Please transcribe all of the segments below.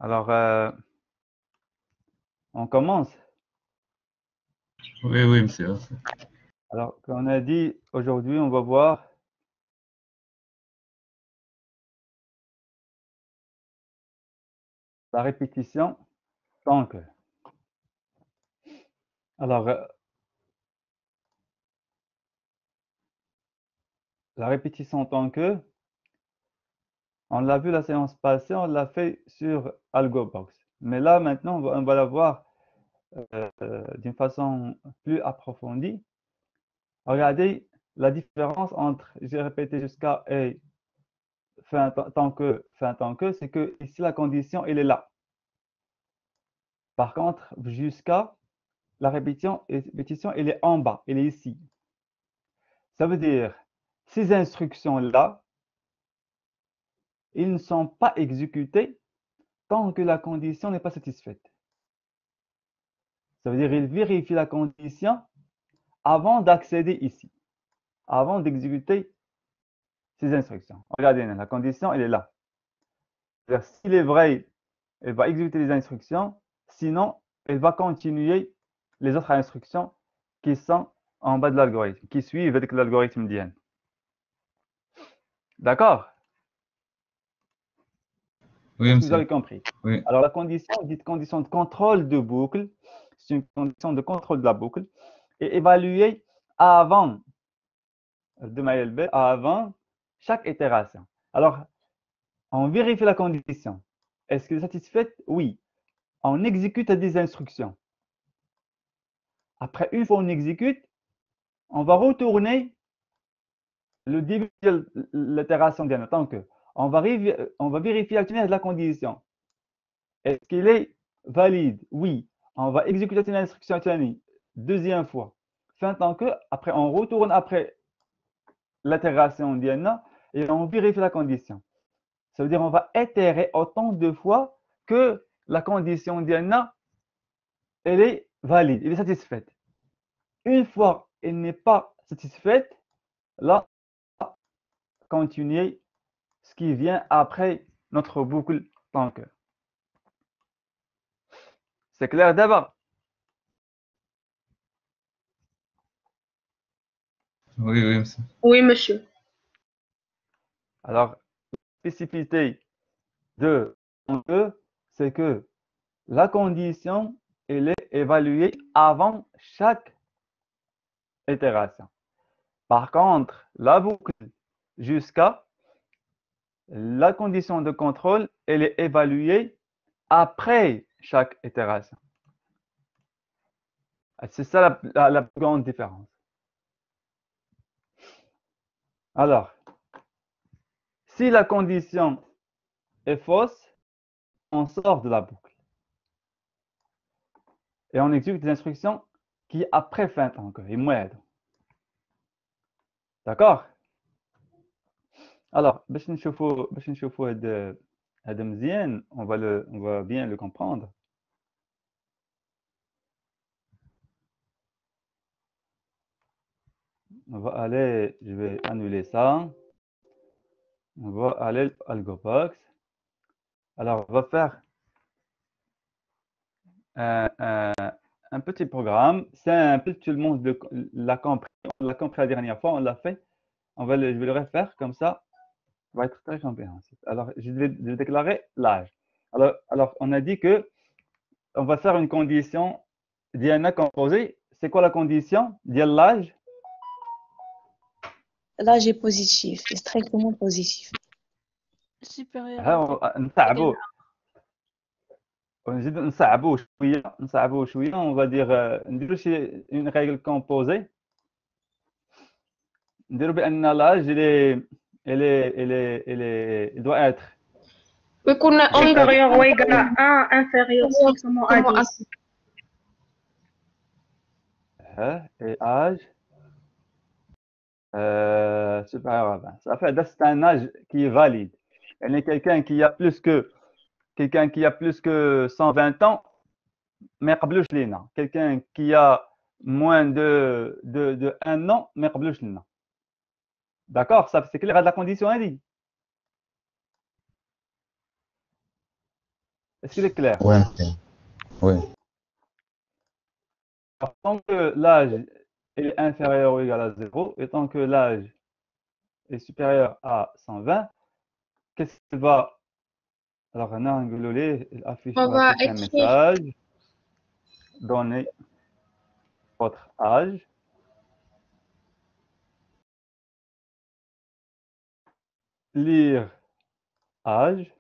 Alors, on commence. Oui, oui, monsieur. Alors, comme on a dit, aujourd'hui, on va voir la répétition tant que. Alors, la répétition tant que, on l'a vu la séance passée, on l'a fait sur AlgoBox. Mais là, maintenant, on va la voir d'une façon plus approfondie. Regardez la différence entre j'ai répété jusqu'à et fin tant que, c'est que ici, la condition, elle est là. Par contre, jusqu'à, la répétition, elle est en bas, elle est ici. Ça veut dire, ces instructions-là, ils ne sont pas exécutés tant que la condition n'est pas satisfaite. Ça veut dire, ils vérifient la condition avant d'accéder ici, avant d'exécuter ces instructions. Regardez, la condition, elle est là. S'il est vrai, elle va exécuter les instructions, sinon, elle va continuer les autres instructions qui sont en bas de l'algorithme, qui suivent avec l'algorithme d'IN. D'accord? Oui, Est-ce que vous monsieur. avez compris? Oui. Alors, la condition, dite condition de contrôle de boucle, c'est une condition de contrôle de la boucle, est évaluée avant de MyLB, avant chaque itération. Alors, on vérifie la condition. Est-ce qu'elle est satisfaite? Oui. On exécute des instructions. Après, une fois qu'on exécute, on va retourner le début de l'itération bien tant que. On va vérifier la teneur de la condition. Est-ce qu'il est valide? Oui. On va exécuter une instruction deuxième fois. Fin tant que, après, on retourne après l'itération d'IANA et on vérifie la condition. Ça veut dire qu'on va itérer autant de fois que la condition d'IANA, elle est valide, elle est satisfaite. Une fois elle n'est pas satisfaite, là, continuer ce qui vient après notre boucle tant que. C'est clair d'abord? Oui, oui, monsieur. Oui, monsieur. Alors, la spécificité de tant que, c'est que la condition, elle est évaluée avant chaque itération. Par contre, la boucle jusqu'à, la condition de contrôle, elle est évaluée après chaque itération. C'est ça la plus grande différence. Alors, si la condition est fausse, on sort de la boucle. Et on exécute des instructions qui après fin tant que, d'accord? Alors, باش نشوفوا هذا مزيان, on va bien le comprendre. On va aller, je vais annuler ça. On va aller à AlgoBox. Alors, on va faire un petit programme simple. Tout le monde l'a compris. On l'a compris la dernière fois, on l'a fait. Je vais le refaire comme ça. Ça va être très compréhensible. Alors, je vais déclarer l'âge. Alors, on a dit que on va faire une condition d'IANA composée. C'est quoi la condition? D'IANA l'âge? L'âge est positif, est strictement positif. Supérieur à نصعبوا ونزيد نصعبوا شويه on va dire نديروا une règle composée نديروا بان l'âge il doit être يكون inférieur ou égal à 1, inférieur strictement à 10. et âge supérieur à 20. Ça fait c'est un âge qui est valide. Il y a quelqu'un qui a plus que 120 ans, ما يقبلوش لينا. Quelqu'un qui a moins de 1 an, ما يقبلوش لنا. D'accord? Ça, c'est clair à la condition, elle dit. Est-ce qu'il est clair? Ouais, monsieur. Oui. Tant que l'âge est inférieur ou égal à 0, et tant que l'âge est supérieur à 120, qu'est-ce qu'il va... Alors, on a un glolé, il On va va afficher un écrire. message. Donnez votre âge. Lire âge.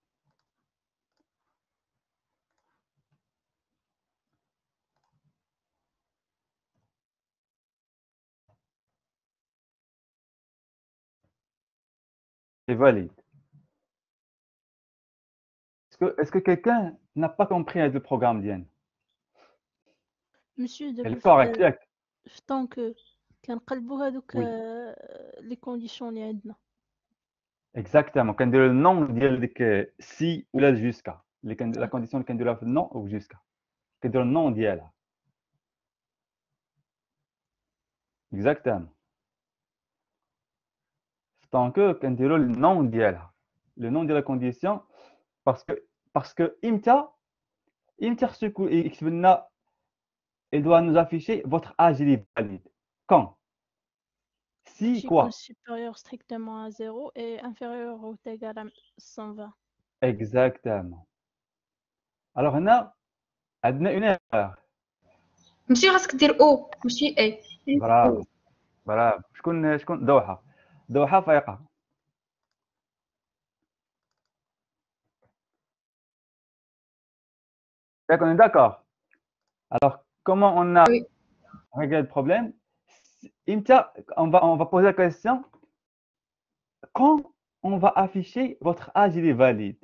Et valide. Est-ce que quelqu'un n'a pas compris le programme d'Yann? Monsieur, Elle est correcte, ياك؟ tant que كنقلبوا هذوك Oui. لي كونديسيون اللي عندنا. Exactement. كنديروا le nom ديال ديك si ولا jusqu'à. La condition اللي كنديروها في non ou jusqu'à. كنديروا le nom ديالها. Exactement. Tant que كنديروا le nom ديالها. Le nom de la condition parce que imta يكتب لنا il doit nous afficher votre âge il est valide. Quand? Si quoi? Supérieur strictement à 0 et inférieur ou égal à 120. Exactement. Alors هنا عندنا une erreur. ماشي خاصك دير او ماشي اي. برافو برافو. شكون ضوحة فايقة. D'accord, on est d'accord. Alors, comment on a Oui. réglé le problème? Imtia, on va poser la question. Quand on va afficher votre âge il est valide?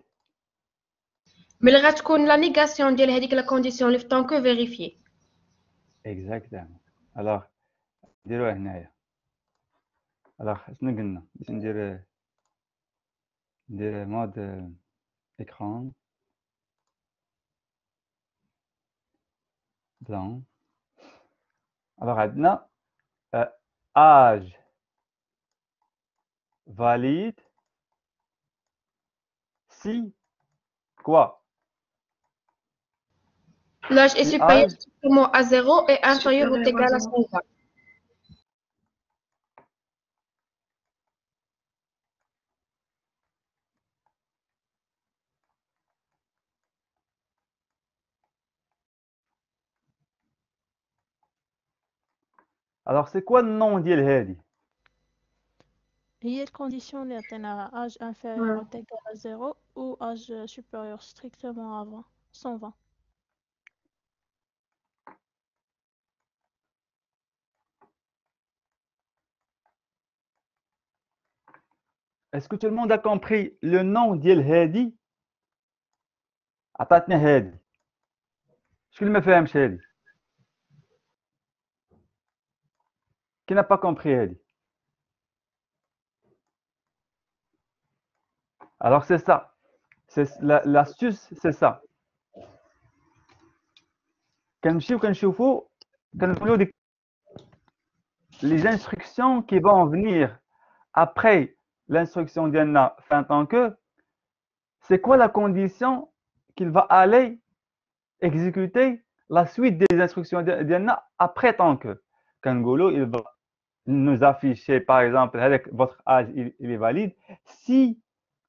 ملي غتكون لا نيغاسيون ديال هذيك لا كونديسيون اللي في طونكو فيريفي. Exactement. Alors, نديروها هنايا. Alors, شنو قلنا؟ باش ندير مود écran blanc. Alors, عندنا âge valide si quoi? L'âge est Si supérieur âge strictement à 0 et inférieur ou égal à 120. Alors, c'est quoi le nom ديال هذه؟ هي الكونديسيون اللي عطيناها âge inférieur ou égal à 0 ou âge supérieur strictement à 120. Est-ce que tout le monde a compris le nom ديال هذه؟ عطاتنا هذه. شكون اللي ما فاهمش هذه؟ Qui n'a pas compris هذه؟ Alors c'est ça. L'astuce c'est ça. كنمشيو كنشوفوا ديك les instructions qui vont venir après l'instruction ديالنا fin tant que c'est quoi la condition qu'il va aller exécuter la suite des instructions ديالنا après tant que كنقولوا il va nous afficher par exemple avec votre âge il est valide si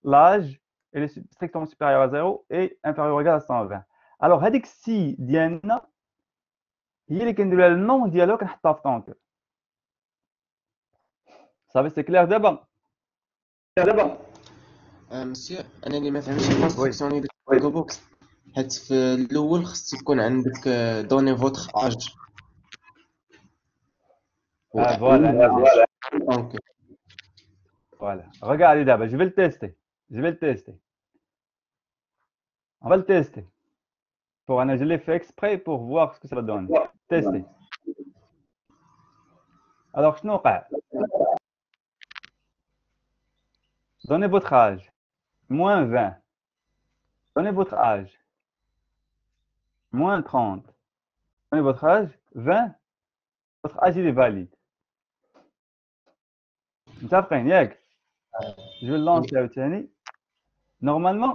l'âge est strictement supérieur à 0 et inférieur ou égal à 120. Alors هذيك si ديالنا هي اللي كنديروا لها النون ديالها كنحطها في طونك. صافي سي كلير دابا. مسيو انا اللي ما فهمتش الكونستركسيون ديال الكو بوكس حيت في الاول خص يكون عندك دوني فوتر اج Voilà. Regardez d'abord, je vais le tester. On va le tester. Je l'ai fait exprès pour voir ce que ça va donner. Tester. Alors, je donnez votre âge. Moins 20. Donnez votre âge. Moins 30. Donnez votre âge. 20. Votre âge, il est valide. Je vais le lancer à Otiani. Normalement,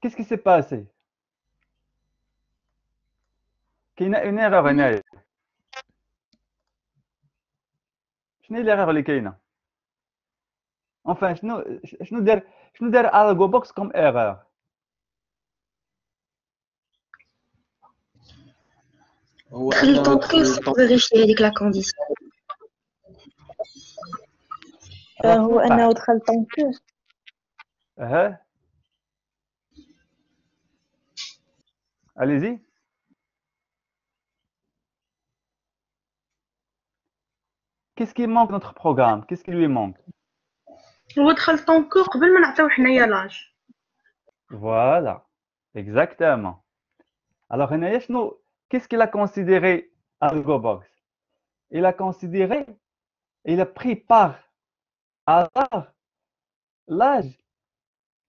qu'est-ce qui s'est passé? كاينه اون ايرور هنايا. شنو هي الايرور اللي كاينه؟ شنو دار الجو بوكس كوم ايرور؟ هو دخل انه طون دخل كور pour vérifier هذيك لا كونديسيون. هو انه دخل طون كور. ها allez-y. Qu'est-ce qui manque notre programme? Qu'est-ce qui lui manque? هو دخل طونكو قبل ما نعطيو حنايا لاج. Voilà, exactement. Alors, هنايا شنو qu'est-ce qu'il a considéré AlgoBox? Il a considéré, il a pris par hasard l'âge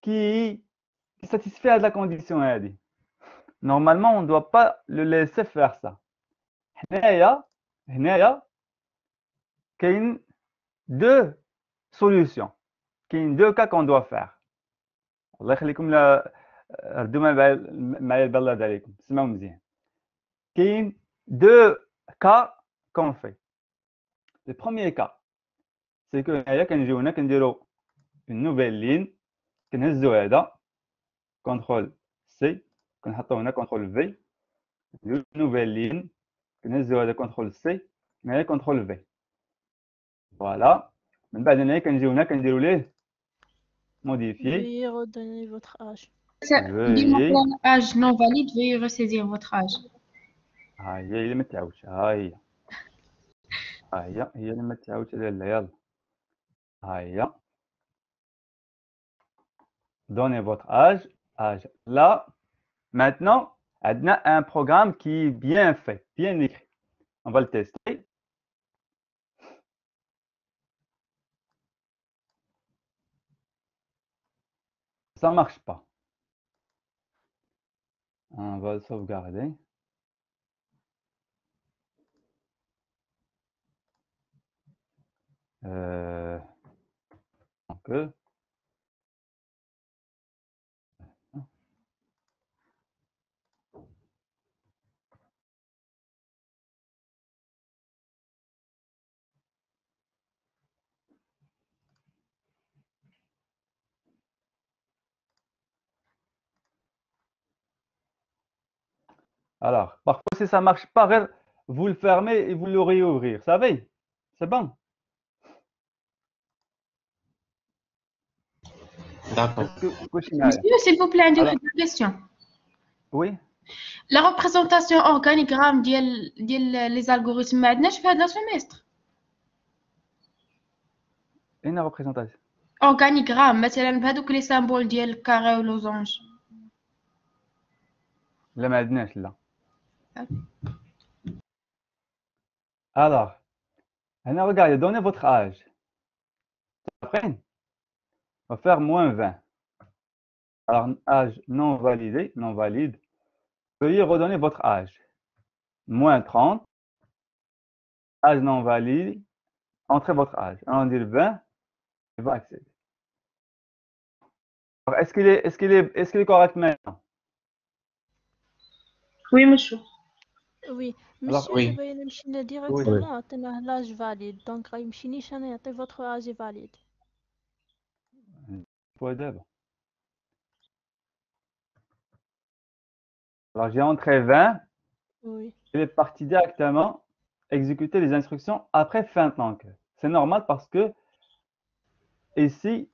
qui satisfait à la condition هذه. Normalement, on ne doit pas le laisser faire ça. هنايا كاين deux solutions. كاين deux cas qu'on doit faire. الله يخليكم لا ردوا معايا البلاد عليكم سمعوا مزيان. كاين deux cas qu'on fait. Le premier cas, c'est que هنايا كنجيو هنا كنديرو une nouvelle ligne كنهزو هذا كونترول سي كنحطو هنا كونترول في une nouvelle ligne كنهزو هذا كونترول سي هنايا كونترول في. فوالا من بعد هنايا كنجيو هنا كنديرو ليه modifier. Veuillez redonner votre âge. Veuillez. âge non valide, veuillez ressaisir votre âge. ها هي اللي ما تعاودش. ها هي اللي ما تعاودش لالا. يلا ها هي. Donnez votre âge. Là, maintenant, on a un programme qui est bien fait, bien écrit. On va le tester. Ça ne marche pas. On va le sauvegarder. Un peu. Alors, parfois, si ça ne marche pas, vous le fermez et vous le réouvrir. Vous savez? C'est bon? D'accord. Monsieur, s'il vous plaît, une question. Oui. La représentation organigramme les algorithmes ما عندناش في هذا semestre. Une représentation. Organigramme مثلا بهذوك les symboles ديال carré و losange. لا ما عندناش لا. Alors, regardez, donnez votre âge. Après, on va faire moins 20. Alors, âge non validé, non valide. Veuillez redonner votre âge. Moins 30. Âge non valide. Entrez votre âge. On dit 20. Il va accéder. Alors, est-ce qu'il est correct maintenant? Oui, monsieur. Oui, Alors, monsieur, oui. دابا إلا مشينا ديريكتومون عطيناه لاج فاليد دونك غيمشينيش أنا يعطي فوتخ âge est valide. Alors, j'ai entré 20. Oui. Il est parti directement exécuter les instructions après fin de temps. C'est normal parce que ici,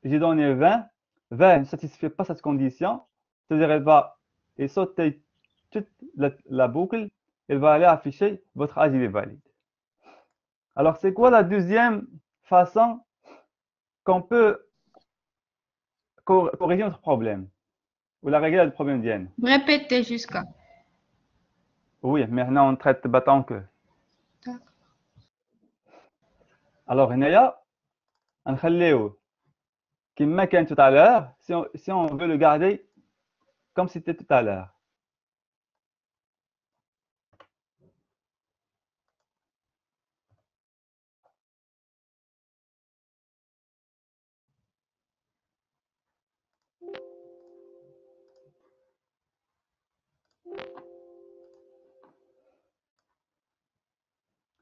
j'ai donné 20. 20 ne satisfait pas cette condition. C'est-à-dire, elle va sauter toute la boucle. Elle va aller afficher votre âge, il est valide. Alors, c'est quoi la deuxième façon qu'on peut corriger notre problème ou la régler le problème d'Yann? Répétez jusqu'à. Oui, maintenant on traite bâton que. Alors, هنايا نخليوه كما كان tout à l'heure si on veut le garder comme c'était tout à l'heure.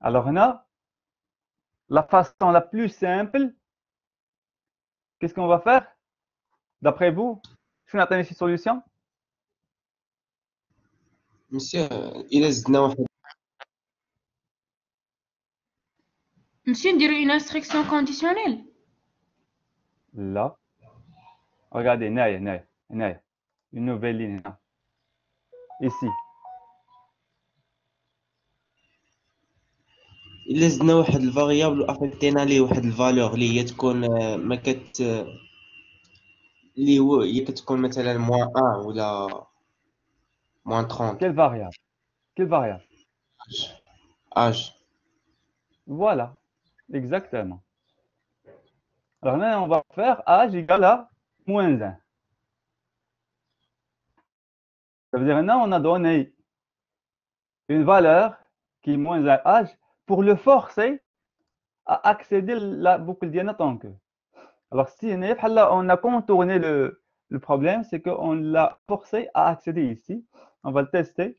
Alors هنا la façon la plus simple, qu'est-ce qu'on va faire d'après vous? شنو نعطيني شي solution؟ مسيو إلا زدنا واحد Monsieur, dire une instruction conditionnelle. لا regardez هنايا une nouvelle ligne هنا ici إلا زدنا واحد الفاريابل وأفيكتينا ليه واحد الفالور اللي هي تكون ما كت اللي هي كتكون مثلا -1 ولا -30 quelle variable اج. voilà exactement. Alors là on va faire âge égale à -1. Ça veut dire maintenant on a donné une valeur qui est -1 âge pour le forcer à accéder à la boucle ديالنا tant que. Alors si on a contourné le problème, c'est qu'on l'a forcé à accéder ici. On va le tester.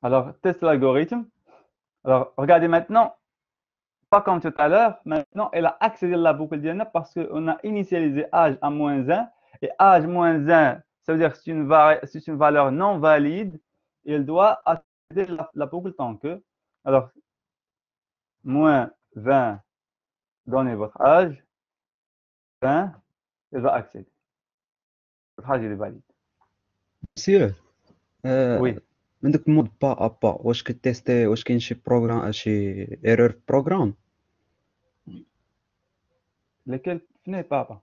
Alors teste l'algorithme. Alors regardez maintenant, pas comme tout à l'heure, maintenant elle a accédé à la boucle d'IANA parce qu'on a initialisé âge à -1 et âge -1, ça veut dire que c'est une valeur non valide et elle doit accéder à la boucle tant que. Alors, -20, donnez votre âge, 20, elle va accéder. Votre âge est valide. سير Oui. من داك المود با با واش كتيستي واش كاين شي بروغرام شي ايرور في بروغرام Lesquels n'est pas.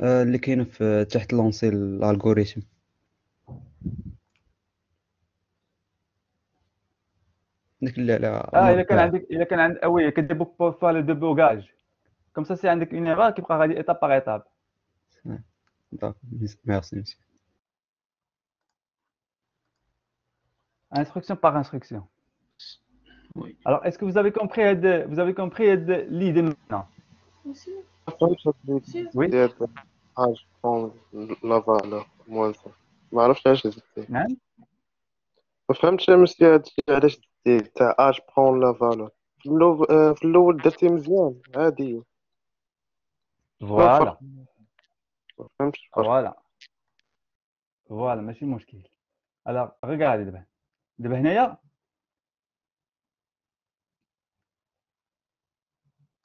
اللي كاين في تحت لونسي الالغوريثم داك اللي على إذا كان عندك oui كدير pour faire le débogage. Comme ça c'est عندك une erreur كيبقى غادي étape par étape. داك ميرسي مسيو Instruction par instruction. Oui. Alors, est-ce que vous avez compris l'idée maintenant? Oui. حاجة prendre la valeur moins ça. ما عرفتش علاش زدتي. نعم. ما فهمتش مسيو هادشي علاش زدتي تاع اج prendre la valeur. في الأول درتي مزيان عادية. Voilà. ما فهمتش الفرق. Voilà ماشي مشكل. Alors, regardez دابا هنايا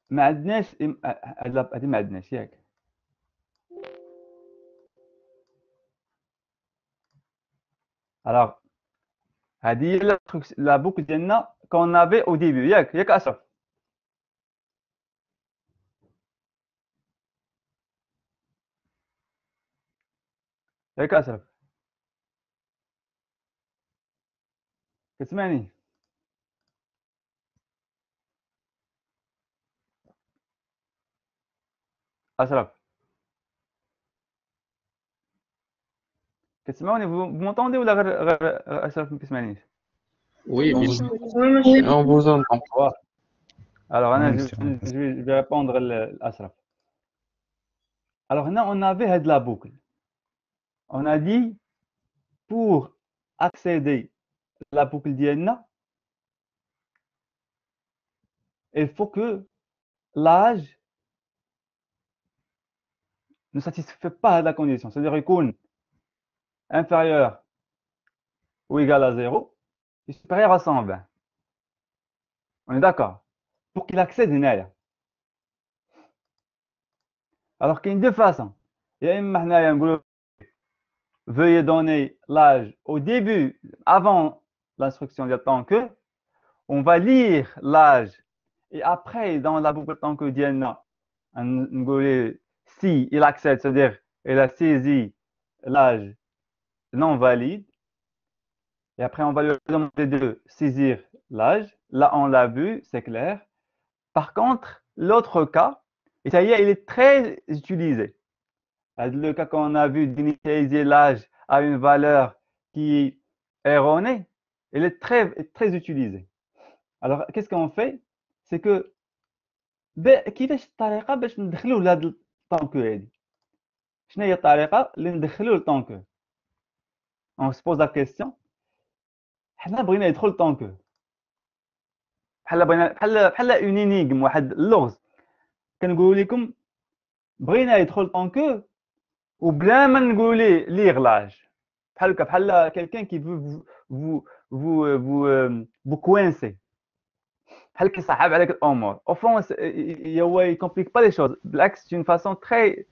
ما عندناش هذه ما عندناش ياك. Alors, هذه هي la boucle ديالنا qu'on avait au début ياك أشرف. ياك أشرف. كتسمعني؟ أشرف. كتسمعوني vous m'entendez ولا غير أشرف ما كيسمعنيش؟ Oui, Oui. on vous entend. Alors, Oui, je vais répondre à Ashraf. Alors, là, on avait de la boucle. On a dit, pour accéder à la boucle d'IANA, il faut que l'âge ne satisfait pas la condition. C'est-à-dire qu'il est inférieur ou égal à 0 et supérieur à 120. On est d'accord? Pour qu'il accède à alors qu'il y a deux façons. Il y a une veuillez donner l'âge au début, avant l'instruction de tant que, on va lire l'âge et après, dans la boucle tant que Diana, si il accède, c'est-à-dire il a saisi l'âge non valide, et après on va lui demander de saisir l'âge. Là, on l'a vu, c'est clair. Par contre, l'autre cas, et ça y est, il est très utilisé. Le cas qu'on a vu d'initialiser l'âge à une valeur qui est erronée, il est très utilisé. Alors, qu'est-ce qu'on fait? C'est que كيفاش الطريقة باش ندخلوا لهاد الطونكو هادي؟ شنو هي الطريقة اللي ندخلوا للطونكو؟ On se pose la question. حنا بغينا يدخل الطونكو. بحال اون انيغم واحد اللغز كنقول لكم بغينا يدخل طونكو وبلا ما نقول ليه لاج بحال كيلكان كي vous coincer بحال كيصعب عليك الامور au fond هو يكomplique pas les choses بالعكس c'est une façon très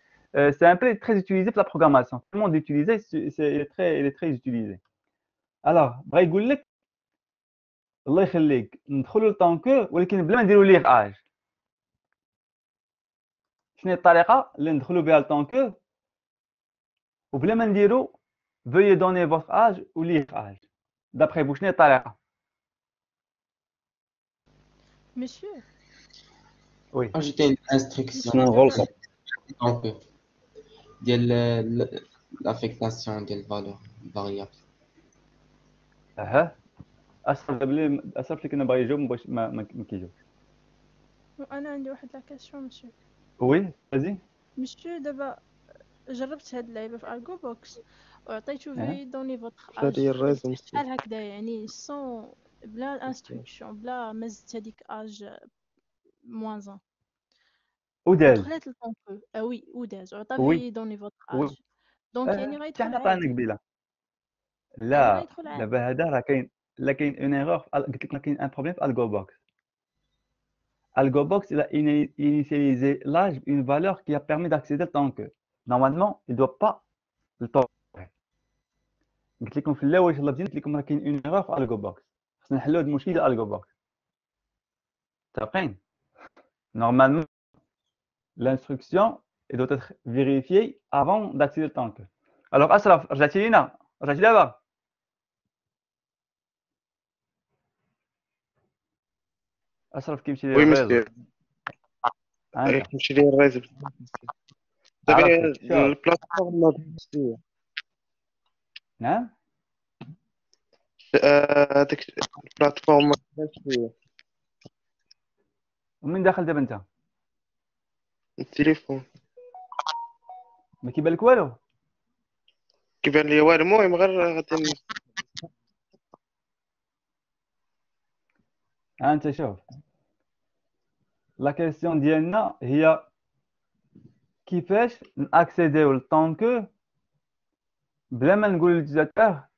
simple et très utilisée pour la programmation tout le monde l'utilise il est très utilisé alors بغا يقول لك الله يخليك ندخلوا لطونكو ولكن بلا ما نديروا ليه اج شنو هي الطريقه اللي ندخلوا بها لطونكو وبلا ما نديروا veuillez donner votre âge ou lire âge d'après vous شنو هي الطريقه Monsieur, وي ajouter une instruction شنو غلطة donc ديال l'affectation ديال الفالور variable. اها اسف لي كنا باغي يجاوب باش ما كيجاوب أنا عندي واحد لا كاسيون monsieur. وي vas-y monsieur دابا جربت هاد اللعيبة في ألغو بوكس وعطيتو في دوني فوتر هذه هي الرازم شحال هكذا يعني سون بلا الانستركسيون بلا ما زدت هذيك اج موان وداز دخلت للطونكو وي وداز وعطا وي. في دوني فوتر وي. اج دونك يعني غيدخل حنا عطانا عادي قبيله يعني لا غيدخل عادي دابا هذا راه كاين اون ايرور قلت لك كاين ان بروبليم في الجو بوكس الجو بوكس il a initialisé l'âge une valeur qui a permis d'accéder au temps que normalement il doit pas le temps قلت لكم في الاول يلاه بديت لكم راه كاين اون ايرور في الجو بوكس خصنا نحلوا هذا المشكل ديال الجو بوكس متفقين normalement l'instruction doit être vérifiée avant d'accéder au temps que alors أشرف رجعتي لينا رجعتي دابا أشرف كيمشي ليه وي الريزو مسيو أنت كيمشي لي الرازم دابا عرفتك شوف البلاتفورم ما فهمتش نعم هذيك البلاتفورم ما فهمتش فيها ومن داخل دابا أنت التليفون ما كيبان لك والو كيبان لي والو المهم غير غادي أنت شوف لا كيسيون ديالنا هي كيفاش ناكسيديو للطون كو بلا ما نقول للجزاتور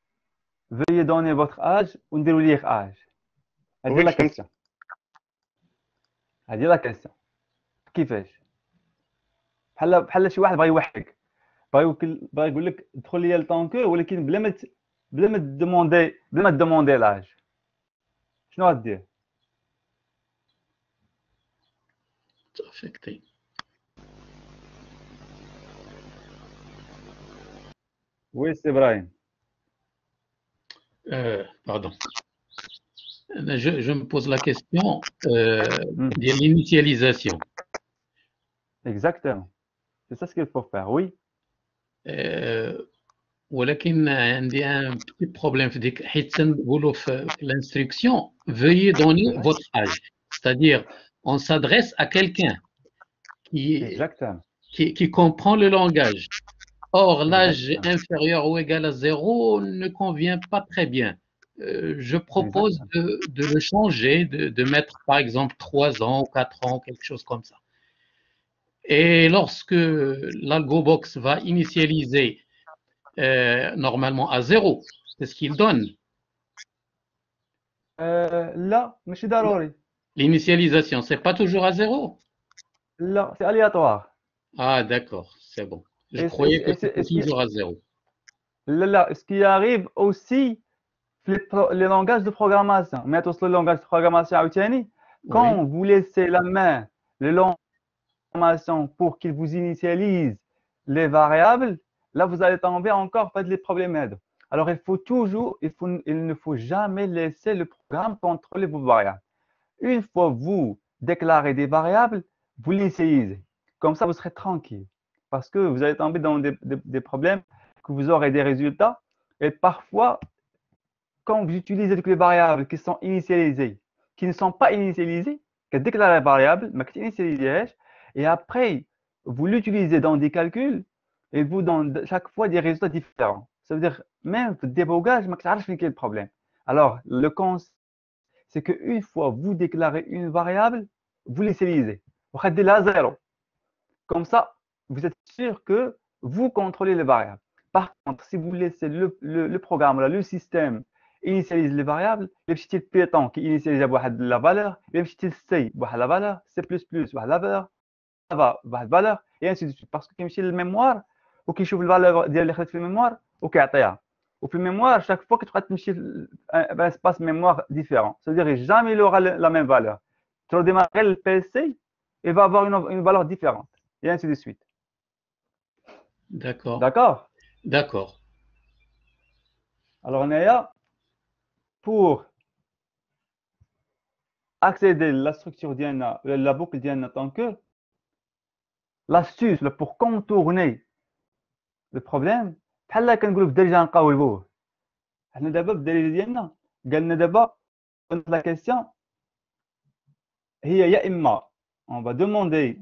veuillez donner votre âge ونديرو ليه âge هذه وي لا فهمت كيسيون هذه لا كيسيون كيفاش بحال شي واحد بغا يوحدك بغا يقول لك دخل لي لطون كو ولكن بلا ما تدوموندي لاج شنو غدير affecté. وي سي ابراهيم Pardon. Je me pose la question de l'initialisation. exactement c'est ça ce qu'il faut faire oui ولكن عندي un petit problème في ديك حيت تنقولوا في l'instruction veuillez donner votre âge, c'est-à-dire on s'adresse à quelqu'un exactement qui comprend le langage. Or, l'âge inférieur ou égal à 0 ne convient pas très bien. Je propose de le changer, de mettre par exemple 3 ans ou 4 ans, quelque chose comme ça. Et lorsque l'algobox va initialiser normalement à 0, c'est ce qu'il donne. لا ماشي ضروري L'initialisation, c'est pas toujours à 0? لا c'est aléatoire Ah, d'accord, c'est bon. Je croyais que c'était toujours à 0. لا ce qui arrive aussi les langages de programmation mais توصلوا le langage de programmation عاوتاني quand vous laissez la main le langage pour qu'il vous initialise les variables là vous allez tomber encore pas les problèmes هادو alors il ne faut jamais laisser le programme contrôler vos variables une fois vous déclarez des variables vous l'initialisez comme ça vous serez tranquille parce que vous allez tomber dans des problèmes que vous aurez des résultats et parfois quand vous utilisez les variables qui sont initialisées qui ne sont pas initialisées que déclarer la variable mais qui initialisées et après vous l'utilisez dans des calculs et vous donne chaque fois des résultats différents ça veut dire même le débogage ما كتعرفش فين كاين le problème alors le conseil c'est qu'une fois vous déclarez une variable, vous l'initialisez. Vous regardez là 0. Comme ça, vous êtes sûr que vous contrôlez les variables. Par contre, si vous laissez le programme, le système, initialise les variables, les petits Python qui initialise la valeur, les petits C, la valeur, C+, la valeur, Java, la valeur, et ainsi de suite. Parce que كيمشي للميموار وكيشوف الفالور ديال اللي خدت في الميموار وكيعطيها. وفي الميموار, chaque fois que tu vas تمشي un espace mémoire différent. C'est-à-dire jamais il aura la même valeur. Tu vas démarrer le PC, il va avoir une valeur différente. Et ainsi de suite. D'accord. D'accord? D'accord. Alors, on est là pour accéder à la structure d'IANA, la boucle d'IANA tant que l'astuce pour contourner le problème, بحال لا كنقولوا في الدارجه نقاولوه. حنا دابا بالدارجه ديالنا قالنا دابا la question هي يا اما on va demander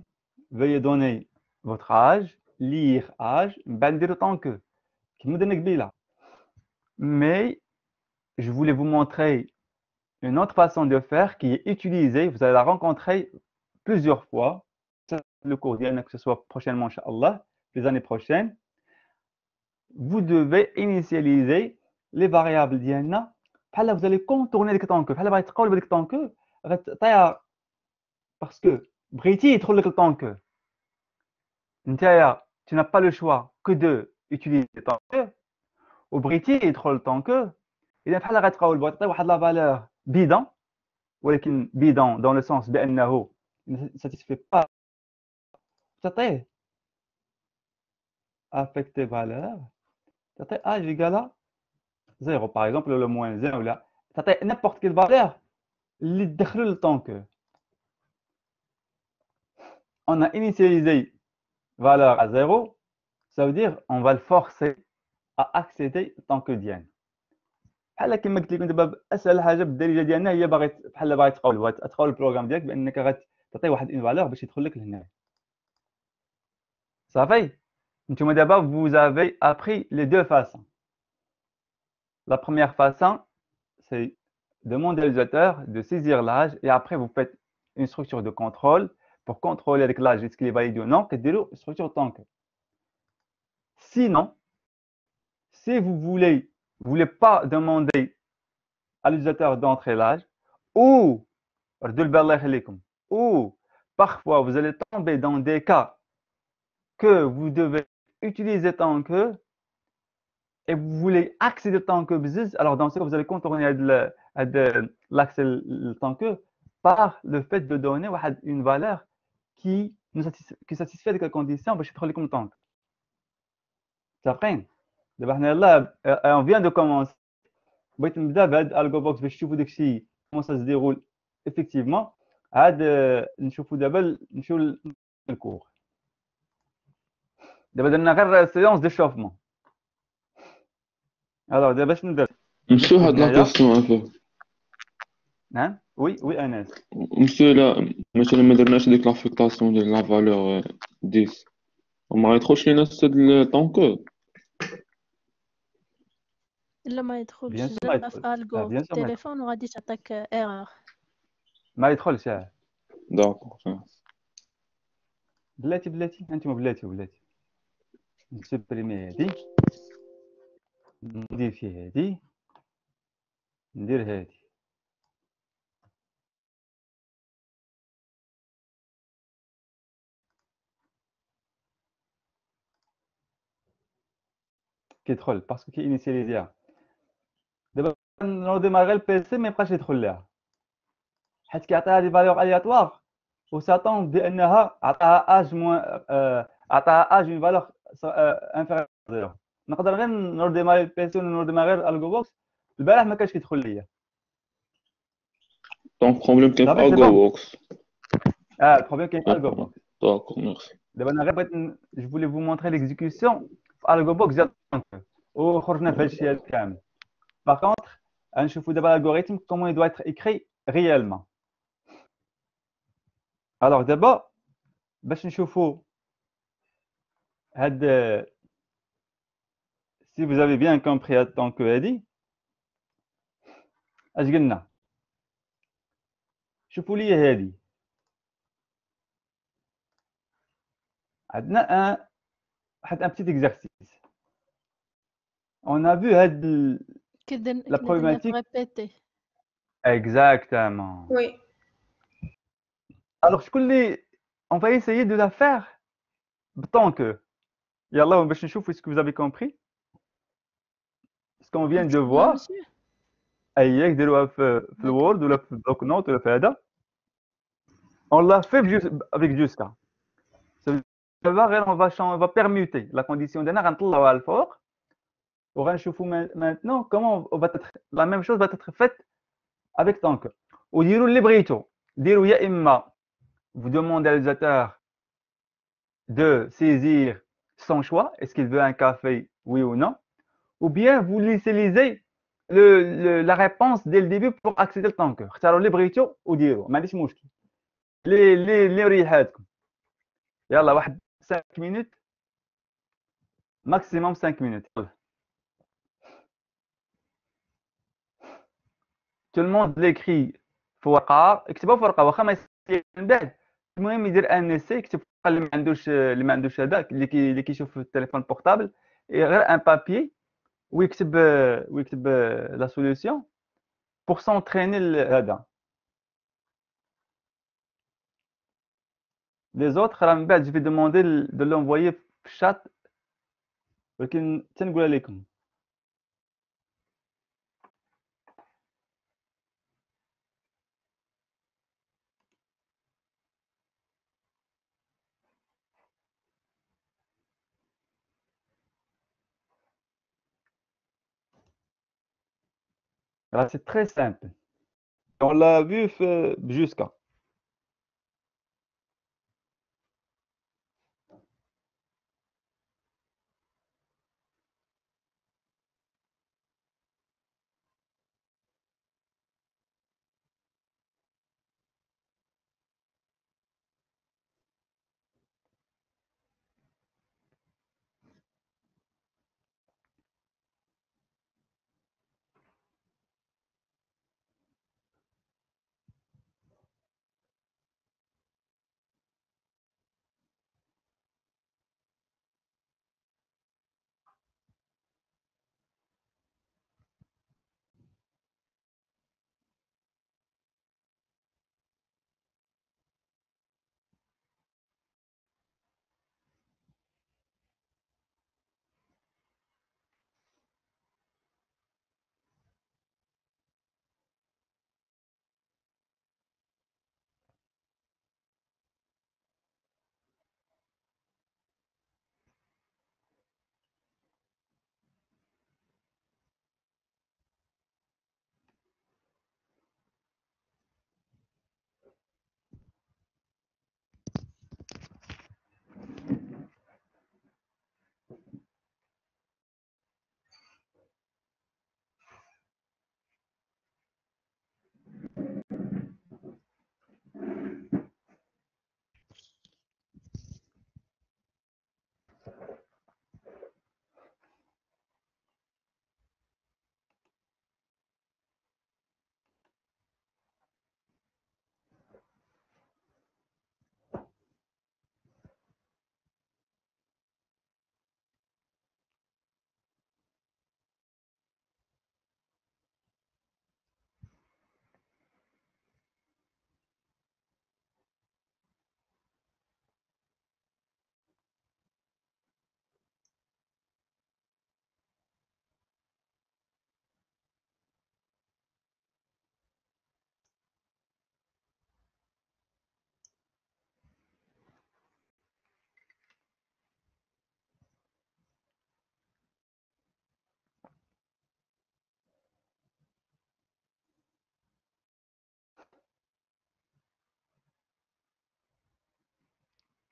veuillez donner votre âge, lire âge, من بعد نديرو tant que كما درنا قبيله. Mais je voulais vous montrer une autre façon de faire qui est utilisée, vous allez la rencontrer plusieurs fois, le cours d'IANA, que ce soit prochainement, Inch'Allah, les années prochaines. Vous devez initialiser les variables d'IANA. Là, vous allez contourner le temps que. Là, vous allez contourner le temps que. Parce que Briti est trop le temps que. Tu n'as pas le choix que de utiliser le temps que. Ou Briti est trop le temps que. Il y a la valeur bidon, ولكن bidon dans le sens بأنه ne satisfait pas affecté valeur âge égal à 0 par exemple le moins 1 ou là n'importe quelle valeur اللي تدخلوا le temps que on a initialisé valeur à 0, ça veut dire on va le forcer à accéder tant que ديالنا. بحال كما قلت لكم دابا اسهل حاجه بالدارجه ديالنا هي بحال باغي تقول البروغرام ديالك بانك غتعطي واحد اون فالور باش يدخل لك لهنا. صافي نتوما دابا vous avez appris les deux façons. La première façon c'est demander à l'utilisateur de saisir l'âge et après vous faites une structure de contrôle pour contrôler avec l'âge est-ce qu'il est valide ou non, كديروا structure tant que. Sinon, si vous voulez pas demander à l'utilisateur d'entrer l'âge ou parfois vous allez tomber dans des cas que vous devez utiliser tant que et vous voulez accéder tant que alors dans ce cas vous allez contourner l'accès tant que par le fait de donner une valeur qui satisfait les conditions باش يدخل لكم tant que. صافين دابا حنا يلاه on vient de commencer. بغيت نبدا بهاد الجو بوكس باش تشوفوا داكشي كومون سا ديرول افيكتيفمون. عاد نشوفوا دابا نمشيو للكور. دابا درنا غير سيونس دو شوفمون. الوغ دابا باش نبدا مسيو هاد لا كيسيون ان بو. نعم وي انس. مسيو لا مثلا ما درناش ديك لافيكاسيون ديال لا فالور 10 وما غيدخلش لينا السد طونكو. إلا ما يدخلش بيان سور ما جا في يدخل. ألغو بيان في سور ما يدخل. التليفون وغادي تعطيك ايرور. ما يدخلش. داكور بلاتي انتم بلاتي نسبريمي هادي ندير فيه هادي ندير هادي. كيدخل باسكو كينيسياليزيها. دابا نوديماري البيسي ما يبقاش يدخل ليها حيت كيعطيها دي فالور الياتوار وساتون بانها عطاها اج عطاها اج اون فالور انفيريور زيرو. نقدر غير نوديماري البيسي ونوديماري الجو بوكس. البارح ما كانش كيدخل ليا. دونك بروبليم كاين في صافي الجو بوكس. البروبليم كاين في الجو بوكس. داكور ميرسي. دابا انا غير بغيت جو فولي فو مونطري ليكزيكسيون في الجو بوكس ديال وخرجنا في هادشي هذا كامل. باغ كونطخ غنشوفوا دابا الالغوريثم كومون يدوا être écrit réellement. alors دابا باش نشوفوا هاد si vous avez bien compris tant que هادي اش قلنا شوفوا لي هذه عندنا واحد ان بتيت اكزرسيس on a vu هاد la كنا problématique ريبيتي. exactement Oui. alors شكون اللي on va essayer de la faire tant que يلا باش نشوف est-ce que vous avez compris ce qu'on vient de voir monsieur. اياك ديروها في الوورد ولا في البلوك نوت ولا في هذا on l'a fait avec jusqu'à on va permuter la condition ديالنا غنطلعوها الفوق وغنشوفوا maintenant comment on va être la même chose va être faite avec tant que وديروا اللي بغيتو ديروا يا اما vous demandez à l'utilisateur de saisir son choix est-ce qu'il veut un café oui ou non ou bien vous laissez la réponse dès le début pour accéder au tanker اختاروا اللي بغيتو وديروا ما عنديش مشكل اللي ريحاتكم يلا واحد 5 minutes maximum 5 minutes يلا. tout le monde l'écrit في ورقه اكتبوها في ورقه واخا ما يصير من بعد المهم يدير ان اسي يكتب اللي ما عندوش هذاك اللي كيشوف في التليفون بورتابل غير ان بابي ويكتب لا سوليوشن pour s'entraîner هذا les autres راه من بعد je vais demander de l'envoyer في الشات ولكن تنقول لكم c'est très simple on l'a vu jusqu'à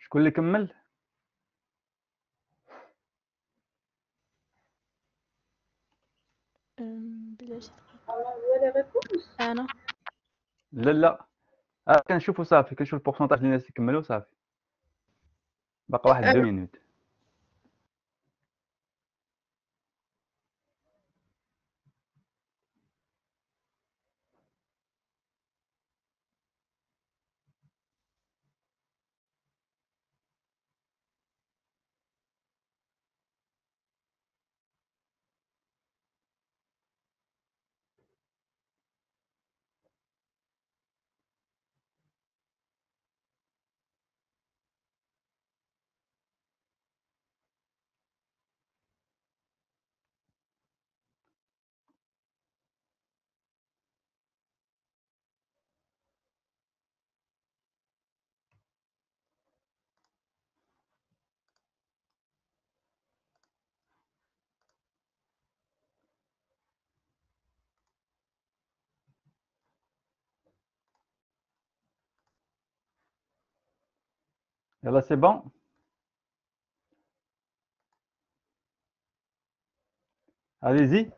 شكون اللي كمل بلاش انا لا كنشوفوا صافي كنشوف البورسونتاج ديال الناس اللي كملوا صافي باقي واحد 2 مينوت Et là, c'est bon. Allez-y.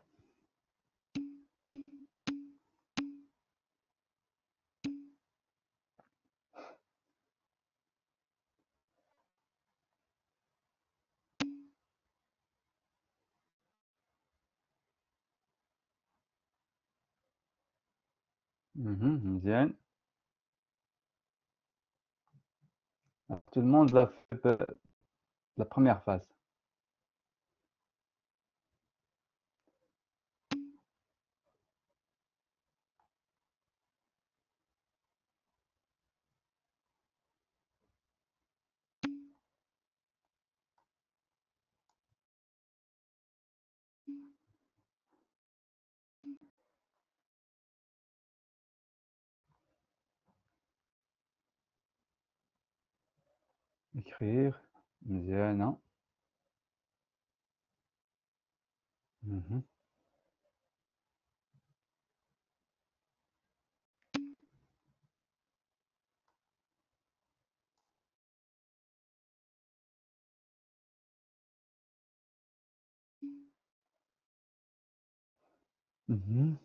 مزيان. Tout le monde l'a fait la première phase. Écrire. مزيانة. Mhm. Mhm.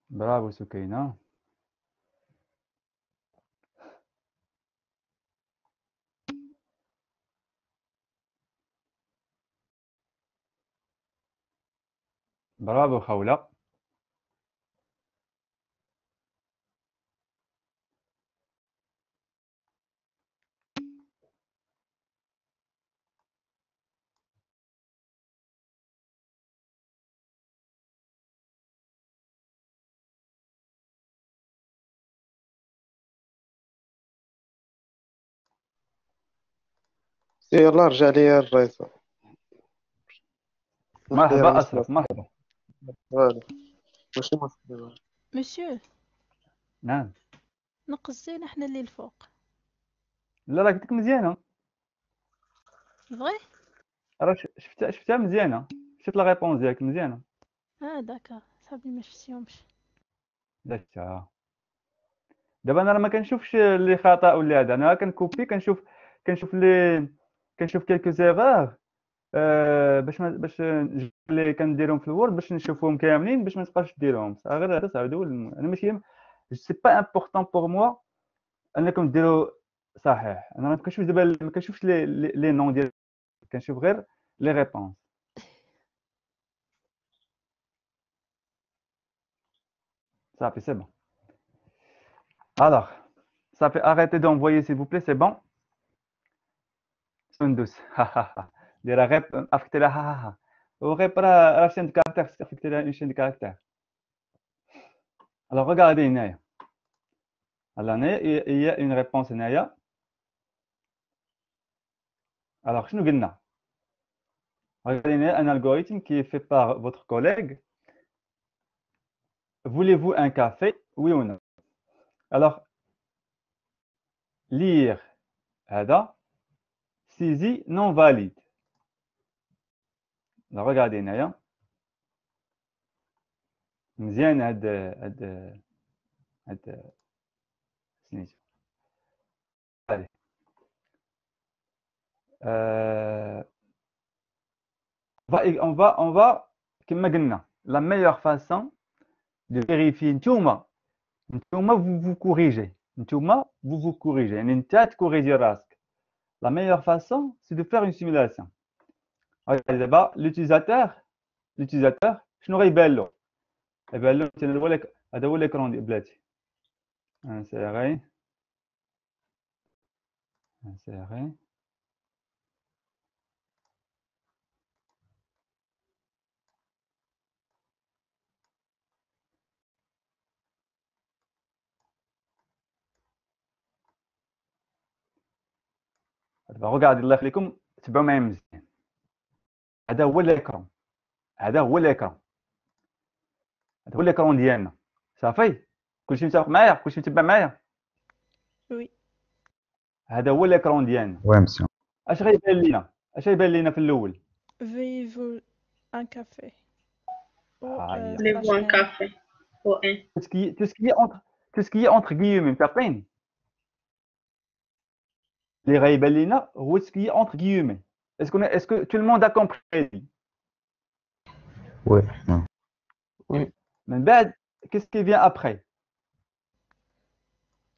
Bravo, Soukaina. Bravo, Khawla. يلا رجع لي الرئيس. مرحبا أشرف، مرحبا. فوالا ماشي مشكل. مسيو نعم. نقص زين احنا اللي الفوق. لا لا، قلت لك مزيانة. فغي؟ راه شفتها مزيانة. شفت لا ريبونس ديالك مزيانة. داكا صاحبي ما شفتيهمش. درتها. دابا انا راه ما كنشوفش اللي خطا ولا هذا، انا كنكوبي كنشوف كيلكو زيغور باش اللي كنديرهم في الوورد باش نشوفهم كاملين باش ما نبقاش نديرهم. غير هذا صافي. انا ماشي سي با امبورطون بور موا انكم ديروا صحيح. انا ما كنشوفش دابا، ما كنشوفش لي نون ديال، كنشوف غير لي ريبونس. صافي سي بون. Alors, ça fait arrêter d'envoyer s'il vous plaît, c'est bon. سندس. دير غير افكتي لها ها ها. وغير راه شين كاركتر افكتي لها اون شين كاركتر. Alors regardez هنايا. Alors il y a une réponse هنايا. Alors شنو قلنا؟ Regardez هنايا un algorithme qui est fait par votre collègue. Voulez-vous un café? Oui ou non? Alors lire هذا saisie non valide. Alors regardez هنايا. مزيان هاد سميتو. Allez. On va كما قلنا la meilleure façon de vérifier نتوما vous vous corrigez. نتوما vous vous corrigez. يعني انت تكوريجي راسك. La meilleure façon c'est de faire une simulation. دابا l'utilisateur شنو غيبان له؟ يبان له مثلا هذا هو الاكرون ديال بلاتي. انسيري insérer. دابا regardez الله يخليكم تبعوا معايا مزيان. هذا هو الاكرون، هذا هو الاكرون، هذا هو الاكرون ديالنا. صافي كلشي متفق معايا، كلشي متبع معايا. وي. هذا هو الاكرون ديالنا. وي مسيو. اش غيبان لينا، اش غيبان لينا في الاول؟ Veuillez vous un café. Voulez-vous un café ou un? tout ce qui est entre guillemets متفقين؟ اللي غيبان لينا هو ce qui est entre guillemets. Est-ce que tout le monde a compris? وي. من بعد qu'est-ce qui vient après?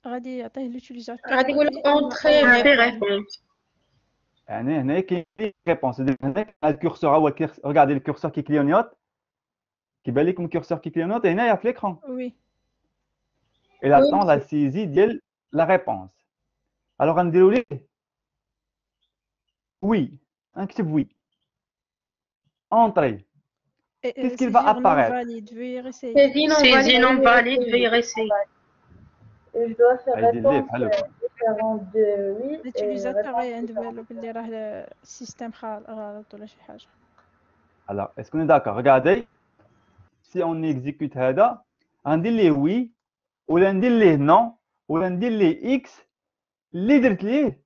غادي يعطيه l'utilisateur. غادي يقول لك entrer réponse. يعني هنا كاين ريبونس. هنا الكورسور هو regardez le curseur qui clignote. كيبان لكم الكورسور qui clignote هنايا في l'écran. Oui. Il attend la saisie ديال la réponse. Alors غنديروا ليه oui. نكتب oui. Entrer. Qu'est-ce qu'il va apparaître? Saisie non valide, veuillez réessayer. Je dois faire هيدي اللي réponse بحال هكا. différente de oui. l'utilisateur غينديفلوب اللي راه السيستم غلط ولا شي حاجه. Alors est-ce qu'on est d'accord? Regardez, si on exécute هذا غندير ليه oui ولا ندير ليه non ولا ندير ليه x اللي درت ليه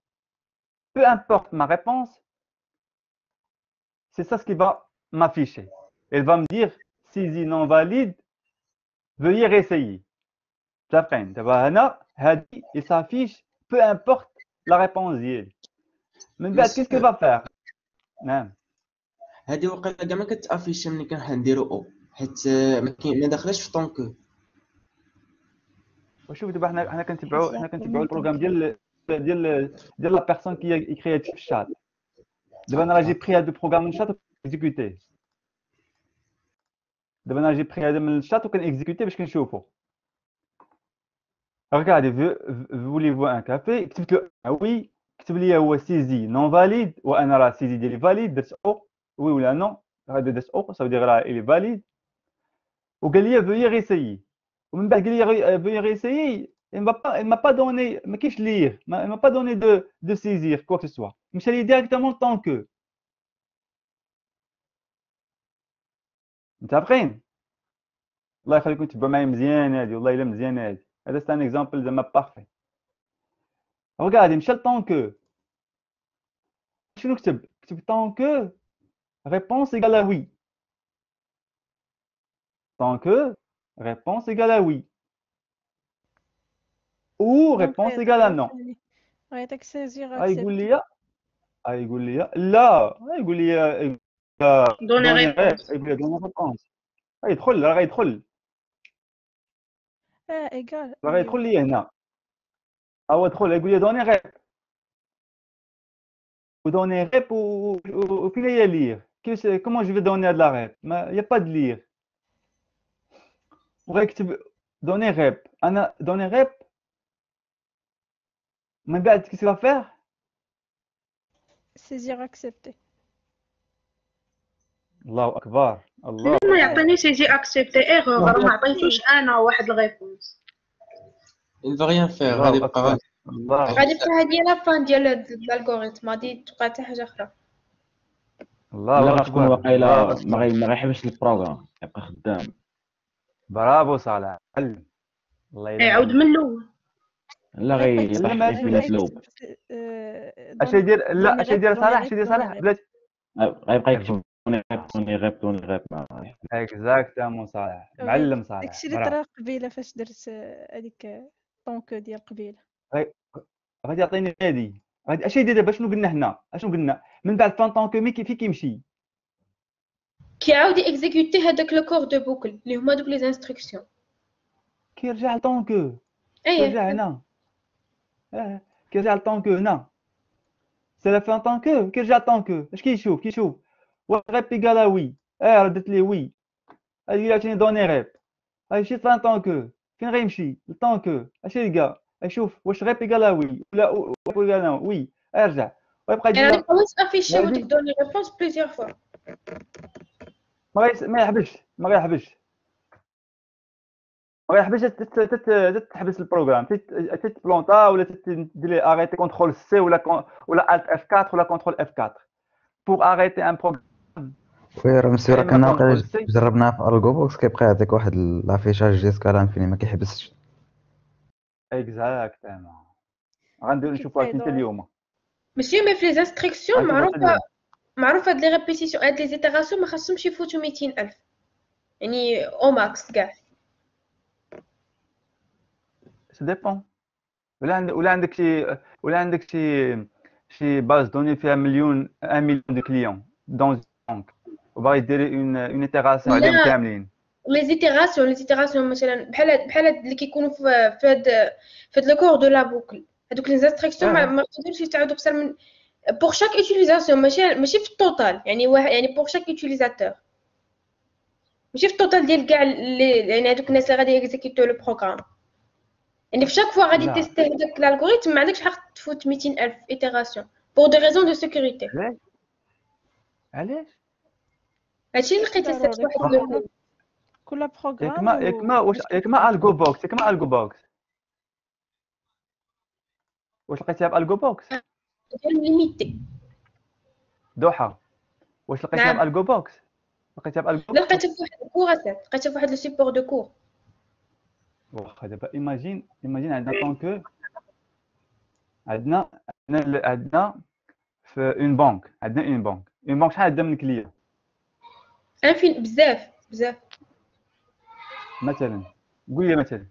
peu importe ma réponse, c'est ça ce qui va m'afficher. Elle va me dire saisie non valide, veuillez réessayer. تفاهم دابا هنا هادي يسافيش peu importe la réponse ديالي. من بعد qu'est-ce qu'il va faire؟ نعم. هادي وقيلا كاع ما كتافيش ملي كنديرو او حيت ما داخلاش في طونكو. وشوف دابا حنا كنتبعوا البروغرام ديال لا بيرسون كي كريات في الشات. دابا انا راه جي بري هاد البروغرام من الشات وكنكزيكوتيه. دابا انا جي بري هذا من الشات وكنكزيكوتيه باش كنشوفو. Regardez, voulez-vous un café? كتبت له oui, كتب لي هو سيزي نون فاليد وانا راه سيزي ديالي فاليد درت او وي ولا نو هذا درت او سا دير راه الي فاليد وقال لي veuillez réessayer ومن بعد قال لي veuillez réessayer il m'a pas donné ما كاينش lire il m'a pas donné de saisir quoi que ce soit مشى لي directement tant que متفقين الله يخليكم تبعوا معايا مزيان هادي والله الا مزيان هادي هذا c'est un exemple زعما parfait. Regardez مشى tant que شنو كتب tant que réponse égale à oui. Tant que réponse égale à oui. Ou réponse égale à non. غيعطيك سيزير يقول لي لا يقول لي دوني réponse. يدخل راه غيدخل ايغال راه غيدخل لي هنا هو دخل يقول لي دوني غيب ودوني غيب وفين هي لير كومون جو في دوني هاد لا غيب ما يا با د لير وغيكتب دوني غيب انا دوني غيب من بعد كيس غا فير سيزير اكسبتي. الله اكبر الله ما يعطيني سيزي اكسبتي ايغور راه ما عطيتوش انا واحد الريبونس. il va rien faire غادي يبقى غادي بقى هادي لا فان ديال الالغوريثم غادي تبقى حتى حاجه اخرى. الله غتكون واقيلا ما غيحبش البروغرام يبقى خدام. برافو صالح علم الله يعاود من الاول. لا غيطيح في الاسلوب. اش يدير لا اش يدير صالح بلاتي غيبقى يكتب دوني غيب اكزاكتومون صالح معلم صالح. داكشي اللي طرا قبيله فاش درت هذيك طونك ديال قبيله. غادي يعطيني هادي غادي اش يدير دابا شنو قلنا حنا اشنو قلنا من بعد فان طونك مي في كيمشي كيعاود اكزيكوتي هذاك لو كور دو بوكل اللي هما دوك لي انستركسيون كيرجع لطونك كيرجع هنا كيرجع لطونك هنا سي لا فان طونك كيرجع لطونك اش كيشوف غيب ايكالا وي راه درت ليه وي هادي عاوتاني دوني غيب هادي شي فان طونك فين غيمشي لطونك اش يلقى شوف واش غير ايكالا وي ولا ايكالا وي ارجع ويبقى يدير يعني لك حاولت افيشي هذه وديك دوني ريبونس بليزيور فوا. ما يحبش تتحبس البروغرام تتبلونطا ولا تدير اريتي كونترول سي ولا الت اف 4 ولا كونترول اف 4 بور اريتي ان بروغرام. وي راه مسيو راه اما كنا كونترول واقيلا سي جربناها في الجو بوكس كيبقى يعطيك واحد لافيشاج جيسكا لانفيني ما كيحبسش. اكزاكتومون غندير نشوفوها كيبقى حتى يدور. اليوم ماشي مي في لي انستركسيون غنشوفها حتى اليوم. معروفه هاد لي ريبيتيسيون هاد لي زيتيراسيون ما خاصهمش يفوتوا 200,000 يعني او ماكس كاع. سي ديبون ولا عندك شي باز دوني فيها 1 مليون دو كليون دون بانك وباغي ديري اون ايتيراسيون عليهم لا كاملين. لي زيتيراسيون مثلا بحال في اللي كيكونوا في هاد لو كور دو لا بوكل هادوك لي انستركسيون ما تقدرش يتعاودوا اكثر من بور شاك اوتيليزاسيون ماشي في التوتال يعني يعني بور شاك اوتيليزاتور ماشي في التوتال ديال كاع يعني هادوك الناس اللي غادي يكزيكيتو لو بروغرام يعني في شاك فوا غادي لا. تيستي هذاك الالغوريثم ما عندكش حق تفوت 200,000 ايتيراسيون بور دي ريزون دو سيكوريتي. علاش هادشي اللي لقيت ضروري في واحد لو كل بروغرام ياك ما الجو بوكس واش لقيتيها بالجو بوكس ديال ليميتي. دوحه واش لقيتيها نعم بالجو بوكس لا لقيتها في واحد الكور لقيتها في واحد لو سيبور دو كور. واخا دابا ايماجين عندنا طونكو عندنا في اون بانك اون بانك شحال عندها من كليون انفين بزاف مثلا قول لي مثلا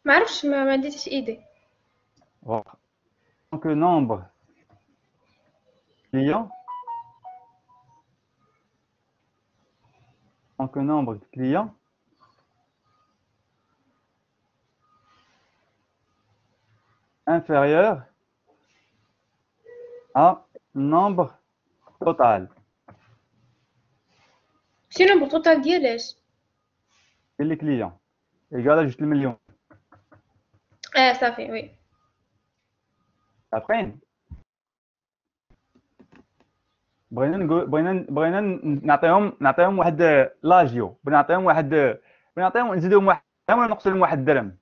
ما عرفتش ما عنديش حتى ايدي. واخا دونك نومبر كليون دونك نومبر كليون inférieur à nombre total. شنو النمبر توتال ديالاش؟ ديال لي كليون ايكال جوج المليون. صافي وي عارفين بغينا نعطيهم واحد لاجيو بغينا نزيدوهم واحد ولا نقصوا لهم واحد الدرهم.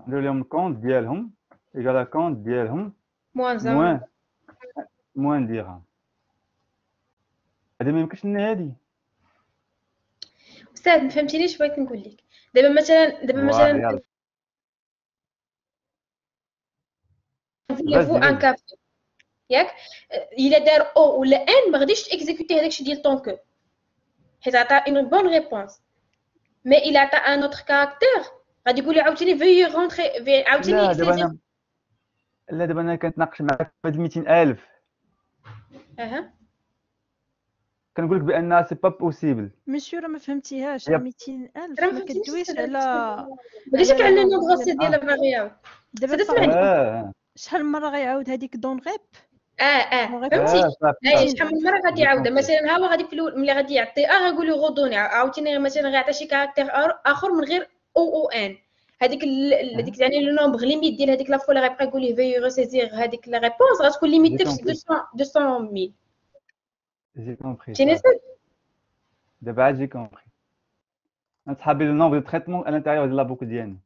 ندير لهم الكونت ديالهم ايكال الكونت ديالهم موان درهم. هذا ما يمكنش لنا هادي استاذ ما فهمتينيش بغيت نقول لك دابا مثلا فو ان كافي ياك الا دار او ولا ان ما غاديش تيكزيكوتي هذاك الشيء ديال طونكو حيت عطا اون بون ريبونس مي الا عطا ان اوتر كاركتير غادي يقول لي عاوتاني في رونتري عاوتاني دابا انا كنتناقش معاك في هاد 200,000 كنقول لك بان سي با بوسيبل. مسيو راه ما فهمتيهاش 200,000 ما كدويش على ماشي كاع عندنا نوغاسي ديال الفاريابل دابا شحال من مره غيعاود هذيك دون غيب فهمتي شحال من مره غادي يعاودها مثلا ها هو غادي في الاول ملي غادي يعطي غيقول له غودوني عاوتاني مثلا غيعطي شي كاركتير اخر من غير او ان هذيك يعني لو نومبر ليميت ديال هذيك لافوا اللي غيبقى يقول ليه في ريسيزير هذيك لا ريبونس غتكون ليميتي في 200,000. جي كومبري تينيسي دابا عاد جي كومبري نصحابي لو نومبر دو تريتمون ا لانتيريور ديال لا بوك ديالنا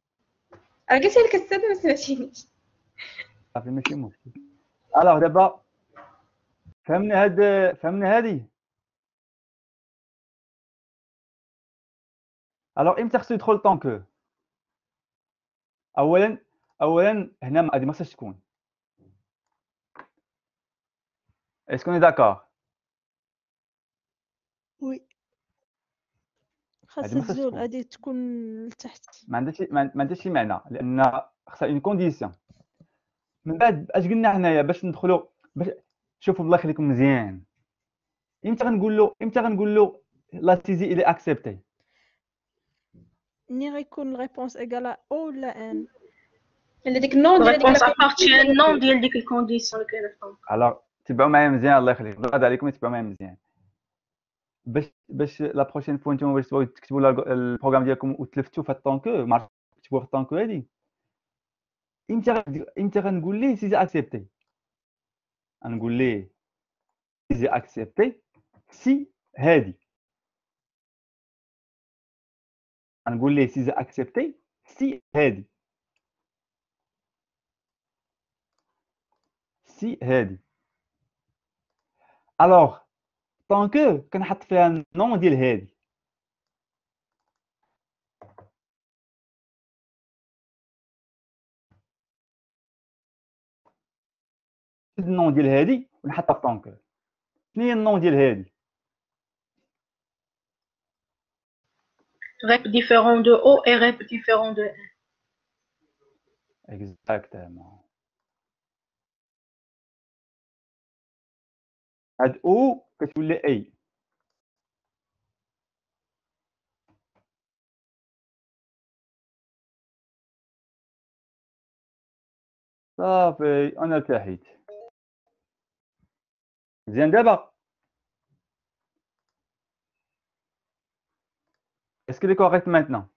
قلتي لك السد ما سمعتينيش صافي ماشي مشكل. الوغ دابا فهمنا هادي. الوغ امتى خصو يدخل طونكو؟ اولا هنا غادي ما خصهاش تكون اسكو ني داكور وي خاصها تزول غادي تكون لتحت ما عندهاش شي معنى لان خصها اون كونديسيون. من بعد اش قلنا حنايا باش ندخلوا باش شوفوا الله يخليكم مزيان امتى غنقول له لا سيزي الي اكسبتي ني غيكون الريبونس ايغالا او ولا ان اللي ديك النون ديال ديك ابارتي النون ديال ديك الكونديسيون اللي كاينه في الطونك. الوغ تبعوا معايا مزيان الله يخليكم غدا عليكم تبعوا معايا مزيان. باش لا بروشين فوا نتوما باش تبغيو تكتبوا البروغرام ديالكم وتلفتوا في الطونكو ما عرفتش تكتبوه في الطونكو هادي امتى غنقول ليه سي اكسبتي غنقول ليه سي اكسبتي سي هادي غنقول ليه سي اكسبتي سي هادي سي هادي الوغ طونكو كنحط فيها النون ديال هادي النون ديال هادي ونحطها في طونكو شنو هي النون ديال هادي Rep différent de O et rep différent de N. اكزاكتومون هاد او كتولي اي صافي انا ارتحيت مزيان دابا اسكو لي كوريكت مانتنون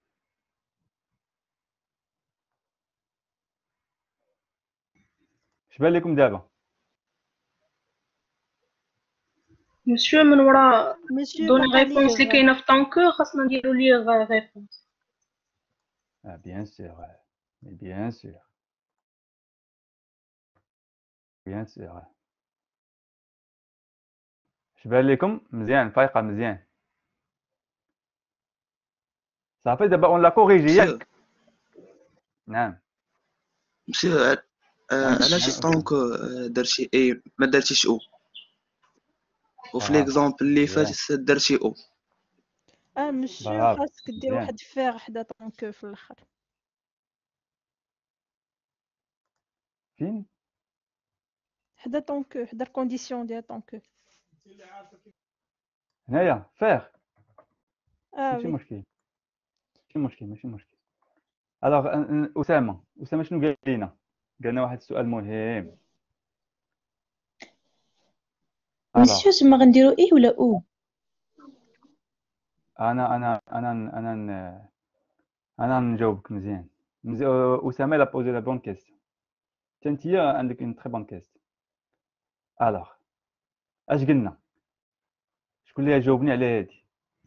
اش بان لكم دابا Monsieur من وراء مسيو donner باقا réponse اللي ليه كاينه في طونكو خاصنا نديرو ليه réponse. بيان سور بيان سور بيان سور اش بان لكم مزيان فايقه مزيان صافي دابا اون لا كوريجي ياك نعم مسيو نعم علاش أسامة. طونك درتي اي ما درتيش او وفي برافو ليكزامبل اللي مزيان فات درتي او مسيو برافو خاصك دير مزيان واحد فيغ حدا طونكو في الاخر فين حدا طونكو حدا الكونديسيون ديال طونكو هنايا فيغ ماشي وي مشكل ماشي مشكل الوغ اسامه شنو قال لنا واحد السؤال مهم مسيو الوغ تما غنديرو اي ولا او انا نجاوبك مزيان اسامه لا بوزي لا بون كيستيون انت عندك اون تري بون كيستيون الوغ اش قلنا شكون اللي جاوبني على هادي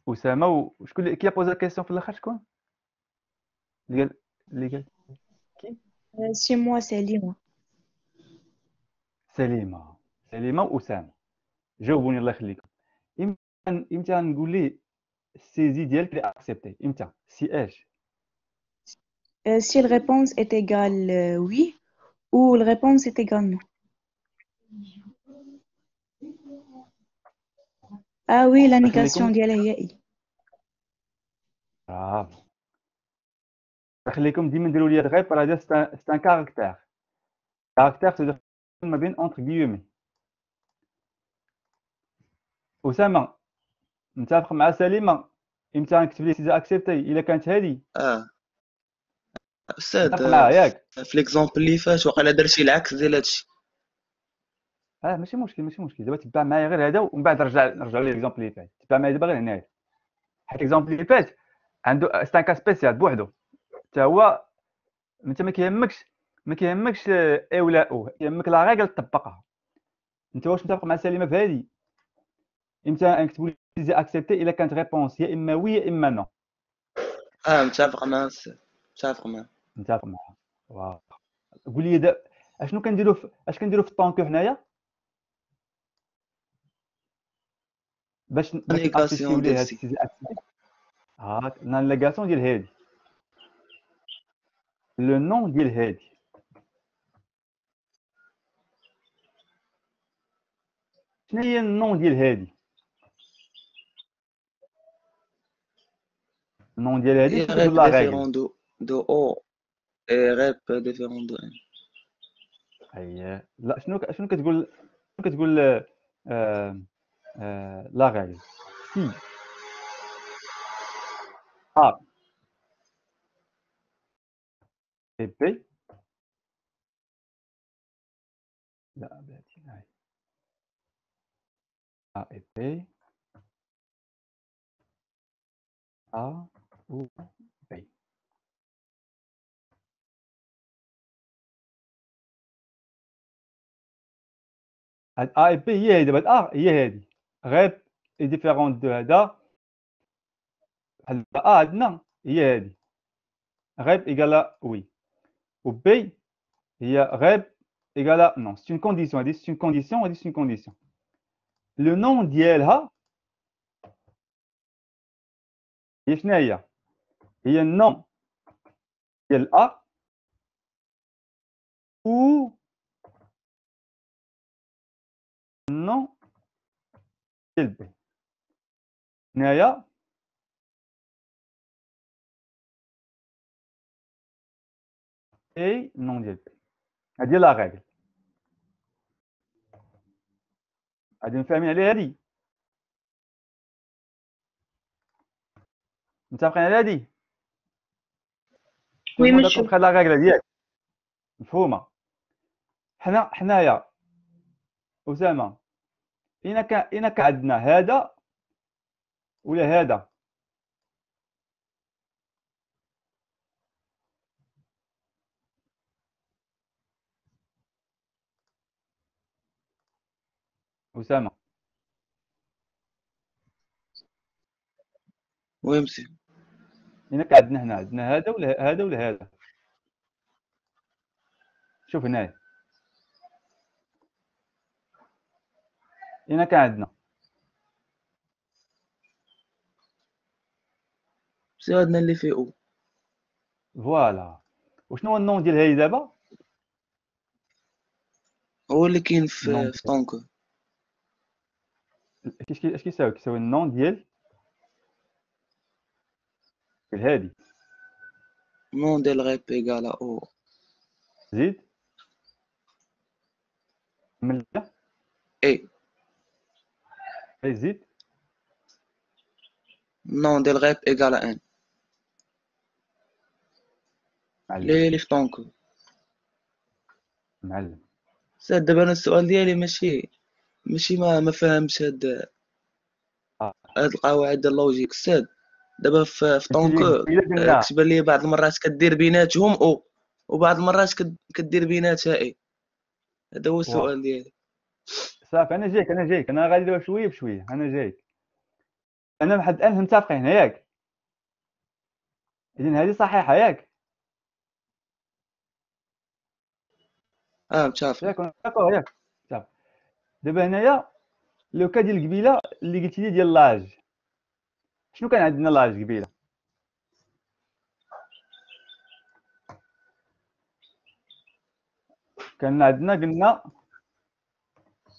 اسامه وشكون اللي كي بوزا كيستيون في الاخر شكون اللي قال كي سي موا سليمة سليمه واسامه جاوبوني الله يخليكم امتى نقول ليه السيزي ديالك اللي اكسبتي امتى سي اش si la réponse est égale oui ou la réponse est égale non. Ah oui, la négation خليكم ديالها هي اي. برافو خليكم ديما نديروا لي الغيب راه سي ان كاركتير تقدر ما بين اونتر غيومي اسامه متفق مع سليمه امتى نكتب لي سيزا اكسبتي الا كانت هذه استاذ متفق معاه ياك في ليكزامبل اللي فات وقيلا درتي العكس ديال هادشي. ماشي مشكل دابا تبع معايا غير هذا ومن بعد نرجعوا ليكزامبل اللي فات تبع معايا دابا غير هنايا حيت ليكزامبل اللي فات عنده سي ان كا سبيسيال بوحدو حتى هو انت ما كيهمكش اي ولا او كيهمك لا ريغل تطبقها انت واش متفق مع سليمه في هذه امتى نكتبوا لي سيزي اكسبتي الا كانت ريبونس يا اما وي يا اما نو متفق معاه استاذ متفق معها واو قول لي اشنو كنديروا في الطونكو حنايا باش نافيشيو ليه هاد السيزي اكسبتي لا نيغاسيون ديال هادي لو نون ديال هادي شنو هي النون ديال هادي النون ديال هادي شنو كتقول لا ديفيرون ريغل دو او اي ريب ديفيرون دو ان. اييه لا شنو كتقول لا ريغل سي ا اي بي لا بلاتي هاي ا اي بي A ou B. هاد A et B هي هادي، هاد A هي هادي. غير est différente de هذا. هاد A عندنا هي هادي. غير égale oui. و B هي غير égale non. C'est une condition. هادي c'est une condition. هادي c'est une condition. Le nom ديالها هي شنو هي؟ هي النوم ديال A ou النوم ديال B. هنايا اي النوم ديال B. هادي لا ريغل. غادي مفاهمين على هادي؟ متفقين على هادي؟ وي داكور مسيو. بخير لا ريغل ديالك مفهومه. حنايا أسامة إلا كان عندنا هذا ولا هذا، أسامة وي مسيو. إلا كان عندنا هنا عندنا هذا ولا هذا ولا هذا. شوف هنايا إلا كان عندنا مسيو عندنا اللي فيه او. فوالا. وشنو هو النوم ديال هادي دابا؟ هو اللي كاين النوم في طونكو. اش كيساوي؟ كيساوي النوم ديال هادي. نون ديال غيب ايكالا او. زيد من اي زيد نون ديال غيب ايكالا ان. معلم اللي في طونكو. معلم. ساد دابا انا السؤال ديالي ماشي ما فهمتش هاد القواعد ديال اللوجيك ساد. دابا في طونكو إلا قلنا كتبان لي بعض المرات كدير بيناتهم او وبعض المرات كدير بيناتها اي. هذا هو السؤال ديالي. صافي انا جايك انا غادي دابا شويه بشويه انا جايك. انا لحد الان متفقين ياك؟ اذا هذه صحيحه ياك؟ متفق. ياك داكور ياك صافي. دابا هنايا لو كا ديال قبيله اللي قلتي لي ديال لاج، شنو كان عندنا لاج قبيله؟ كان عندنا قلنا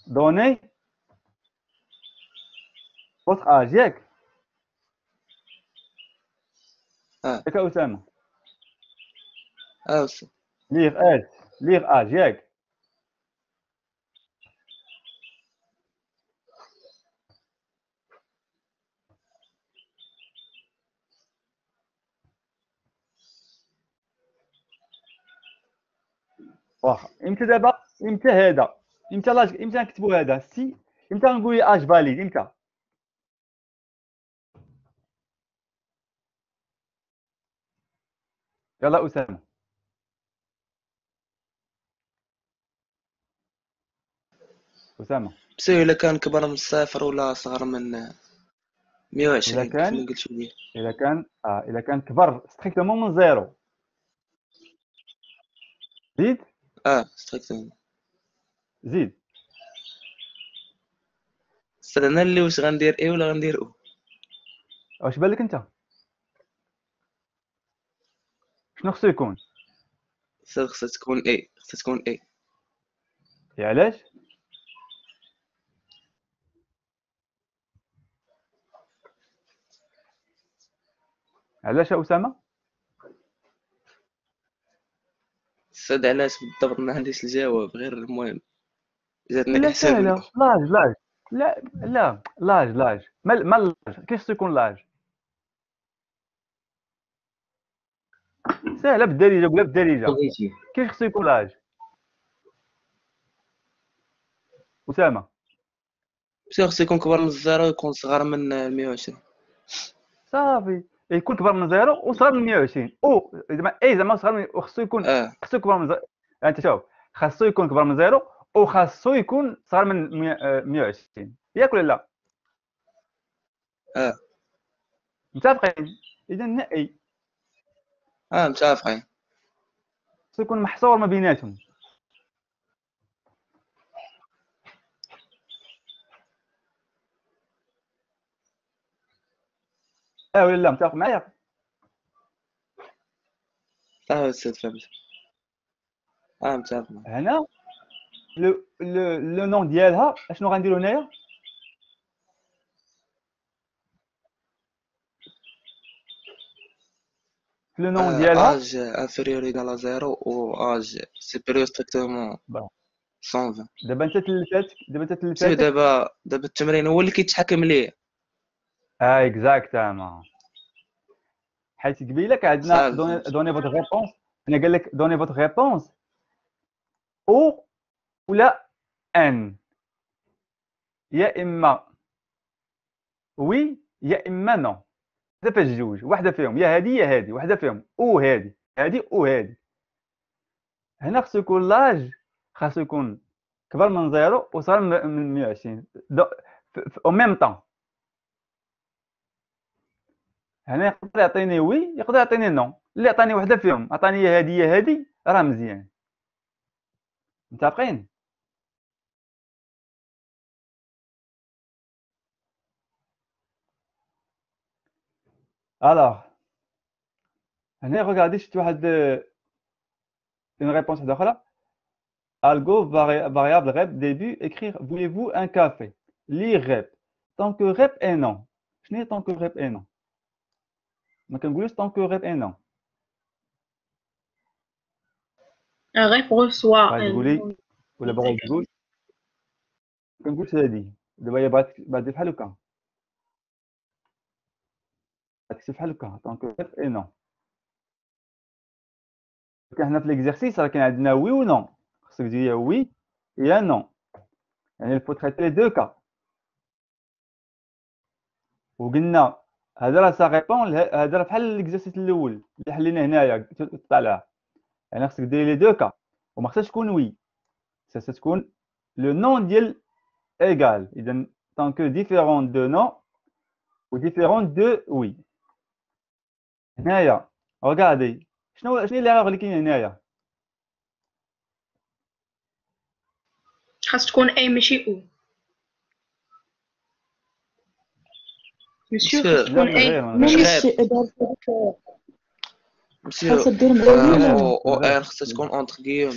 دوني فوتر اج ياك؟ ياك اسامه؟ استاذ. ليغ اج ياك؟ واخا امتى دابا امتى هذا امتى لاج امتى نكتبوا هذا سي امتى نقول اج فاليد امتى؟ يلا اسامه. اسامه بس الا كان كبر من الصفر ولا صغر من 120 كيف اللي قلت لي. الا كان كبر ستريكتومون من زيرو. زيد ستريكتومون زيد. استاذ انا اللي واش غندير اي ولا غندير او؟ واش بالك انت؟ شنو خصو يكون؟ استاذ خصها تكون اي. علاش؟ علاش يا اسامه؟ استاذ علاش بالضبط ما عنديش الجواب غير المهم جاتني لا احسان سهله. منكم. لاج لا لاج ما لاج كيفاش تكون لاج؟ سهله بالدارجه ولا بالدارجه. كيف خصو يكون لاج؟ اسامه بس خصو يكون كبر من الزيرو ويكون صغر من 120. صافي يكون كبر من 0 وصغر من 120 او زعما اي زعما صغر من خصو يكون خصو كبر من انت شوف خاصو يكون كبر من 0 وخاصو يكون صغر من 120 ياك ولا لا؟ متفقين؟ اذا نهائي متفقين. خصو يكون محصور ما بيناتهم. ولا لا متفق معايا؟ استاذ فهمت. متفق. هنا لو نون ديالها اشنو غنديرو هنايا؟ لو نون ديالها âge inférieur égal à 0 و âge supérieur strictement 120. دابا انت تلفاتك شوف دابا التمرين هو اللي كيتحكم ليه. اكزاكتامون. حيت قبيله عندنا دوني فوت ريبونس، انا قال لك دوني فوت ريبونس او ولا ان، يا اما وي يا اما نو. هذا فاش جوج، واحده فيهم يا هادي يا هادي، واحده فيهم او هادي وهادي. هنا خصو يكون لاج خاصو يكون كبر من 0 وصغر من 120 او ميم طون. هنا يقدر يعطيني وي يقدر يعطيني نو، اللي عطاني وحده فيهم عطاني يا هادي يا هادي راه مزيان. متفقين؟ alors هنا regardez شفت واحد une réponse واحده اخرى. algo variable rep début écrire voulez-vous un café lire rep tant que rep est non. شنو هي tant que rep est non؟ ما كنقولوش tant que rep est non. rep reçoit تقولي ولا باغي تقول كنقولش هادي دابا هي بغات بحال هكا تكتب بحال هكا tant que rep est non. كان هنا في ليكزيرسيس راه كاين عندنا وي و نو، خصك تجي يا وي يا نو، يعني الفو تريتي لي دو كا. وقلنا هذا راه سا ريبون، هذا راه بحال ليكزيرسيس الاول اللي حلينا هنايا طالعه، يعني خصك دير لي دو كا وما خصهاش تكون وي، خصها تكون لو نون ديال ايغال. اذا tant que différent de non ou différent de oui. هنايا regardez شنو هي ليغور اللي كاينه هنايا؟ خاص تكون اي ماشي او. مسيو خاص تكون اي مسيو او ان خاصها تكون اونتر غيوم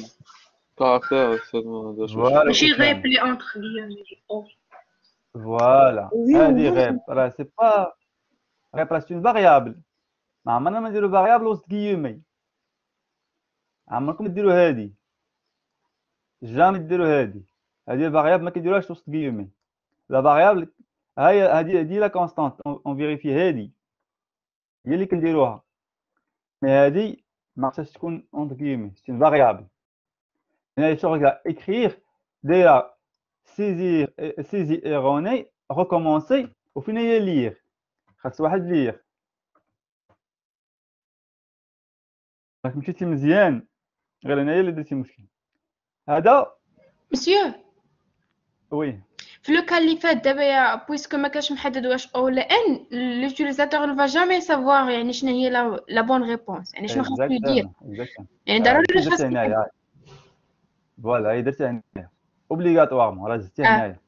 كاركتير ماشي غيب لي اونتر غيوم او. فوالا هادي غيب راه سي با غيب راه سي فاريابل، ما عمرنا ما نديرو فاريابل وسط كيومي، عمركم ديروا هادي جامي ديروا هادي الفاريابل ما كيديروهاش وسط كيومي. لا فاريابل هادي لا كونستانت اون فيريفي، هادي هي اللي كنديروها، مي هادي ما خصهاش تكون اون كيومي سي فاريابل. هنا شغل اكريغ دايره سيزي ايروني ريكومونسي وفين هي لير، خاص واحد لير. راك مشيتي مزيان غير هنايا اللي درتي مشكل. هذا مسيو وي في لو كان اللي فات دابا يا بويسكو ما كانش محدد واش او ولا ان، لوتيليزاتور نو فا جامي سافوار يعني شنو هي لا بون ريبونس، يعني شنو خاصو يدير، يعني ضروري واش خاصو يدير. فوالا هي درتها هنايا اوبليغاتوارمون راه زدتيها هنايا،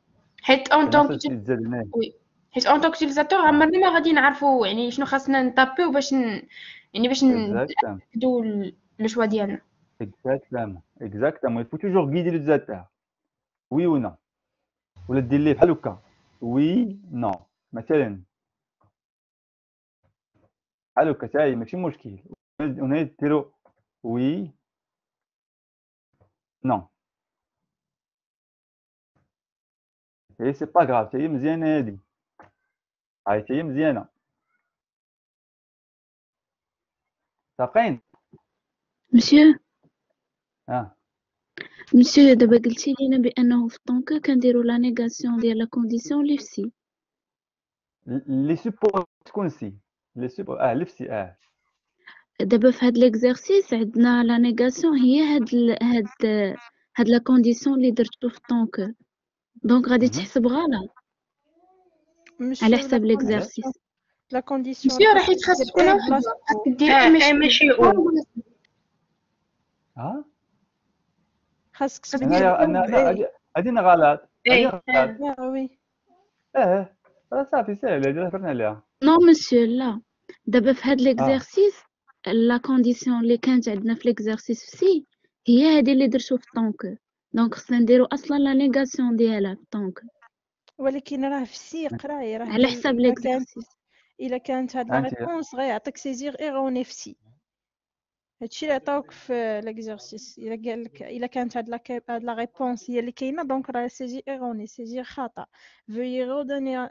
حيت اون طونك وي حيت اون طونك يوتيليزاتور عمرنا ما غادي نعرفوا يعني شنو خاصنا نطابيو باش يعني باش نحددوا لو شوا ديالنا. اكزاكتامون il faut toujours guider l'utilisateur oui ou non، ولا دير ليه بحال هكا وي نو مثلا بحال هكا حتى هي ماشي مشكل، هنا ديروا وي نو هي سي با غراف، هي مزيانه هادي، هي مزيانه. صافين مسيو اه مسيو دابا قلتي لينا بانه في الطونكو كنديروا لا نيغاسيون ديال لا كونديسيون لي في سي لي سوبوز تكون سي لي سوب لفسي دابا في هاد ليكزارسيس عندنا لا نيغاسيون هي هاد لا كونديسيون اللي درتو في طونك دونك غادي تحسب غلط على حساب ليكزارسيس. لا كونديسيون مسيو راح يتخصصونا راح دير ماشي او خاصك تبدل انا هادي غلط ايه وي صافي ساهله هادي هضرنا عليها. نو مسيو لا، دابا في هاد ليكزارسيس لا كونديسيون اللي كانت عندنا في ليكزارسيس في سي هي هادي اللي درتو في طونك، دونك خصنا نديرو اصلا لا نيغاسيون ديالها في طونك ولكن راه في سي قراي راه على حساب ليكزارسيس. الا كانت هاد لا ريبونس غيعطيك سيزير ايروني في سي. هادشي اللي عطاوك في ليكزارسيس. الا قال لك الا كانت هاد لا ريبونس هي اللي كاينه دونك راه سيزير ايروني سيزير خطا. veuillez redonner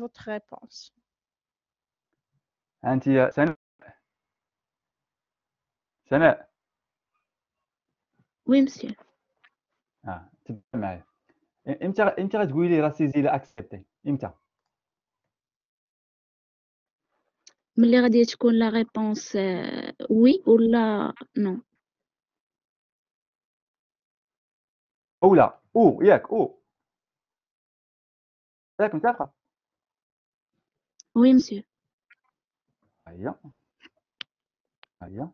votre réponse. انت يا سناء وي مسيو. تبع معايا. امتى غتقولي لي راه سيزي لا اكسبتي؟ امتى؟ ملي غادي تكون لا ريبونس وي ولا نو. اولا ياك ياك متفقه. وي مسيو. هيا يعني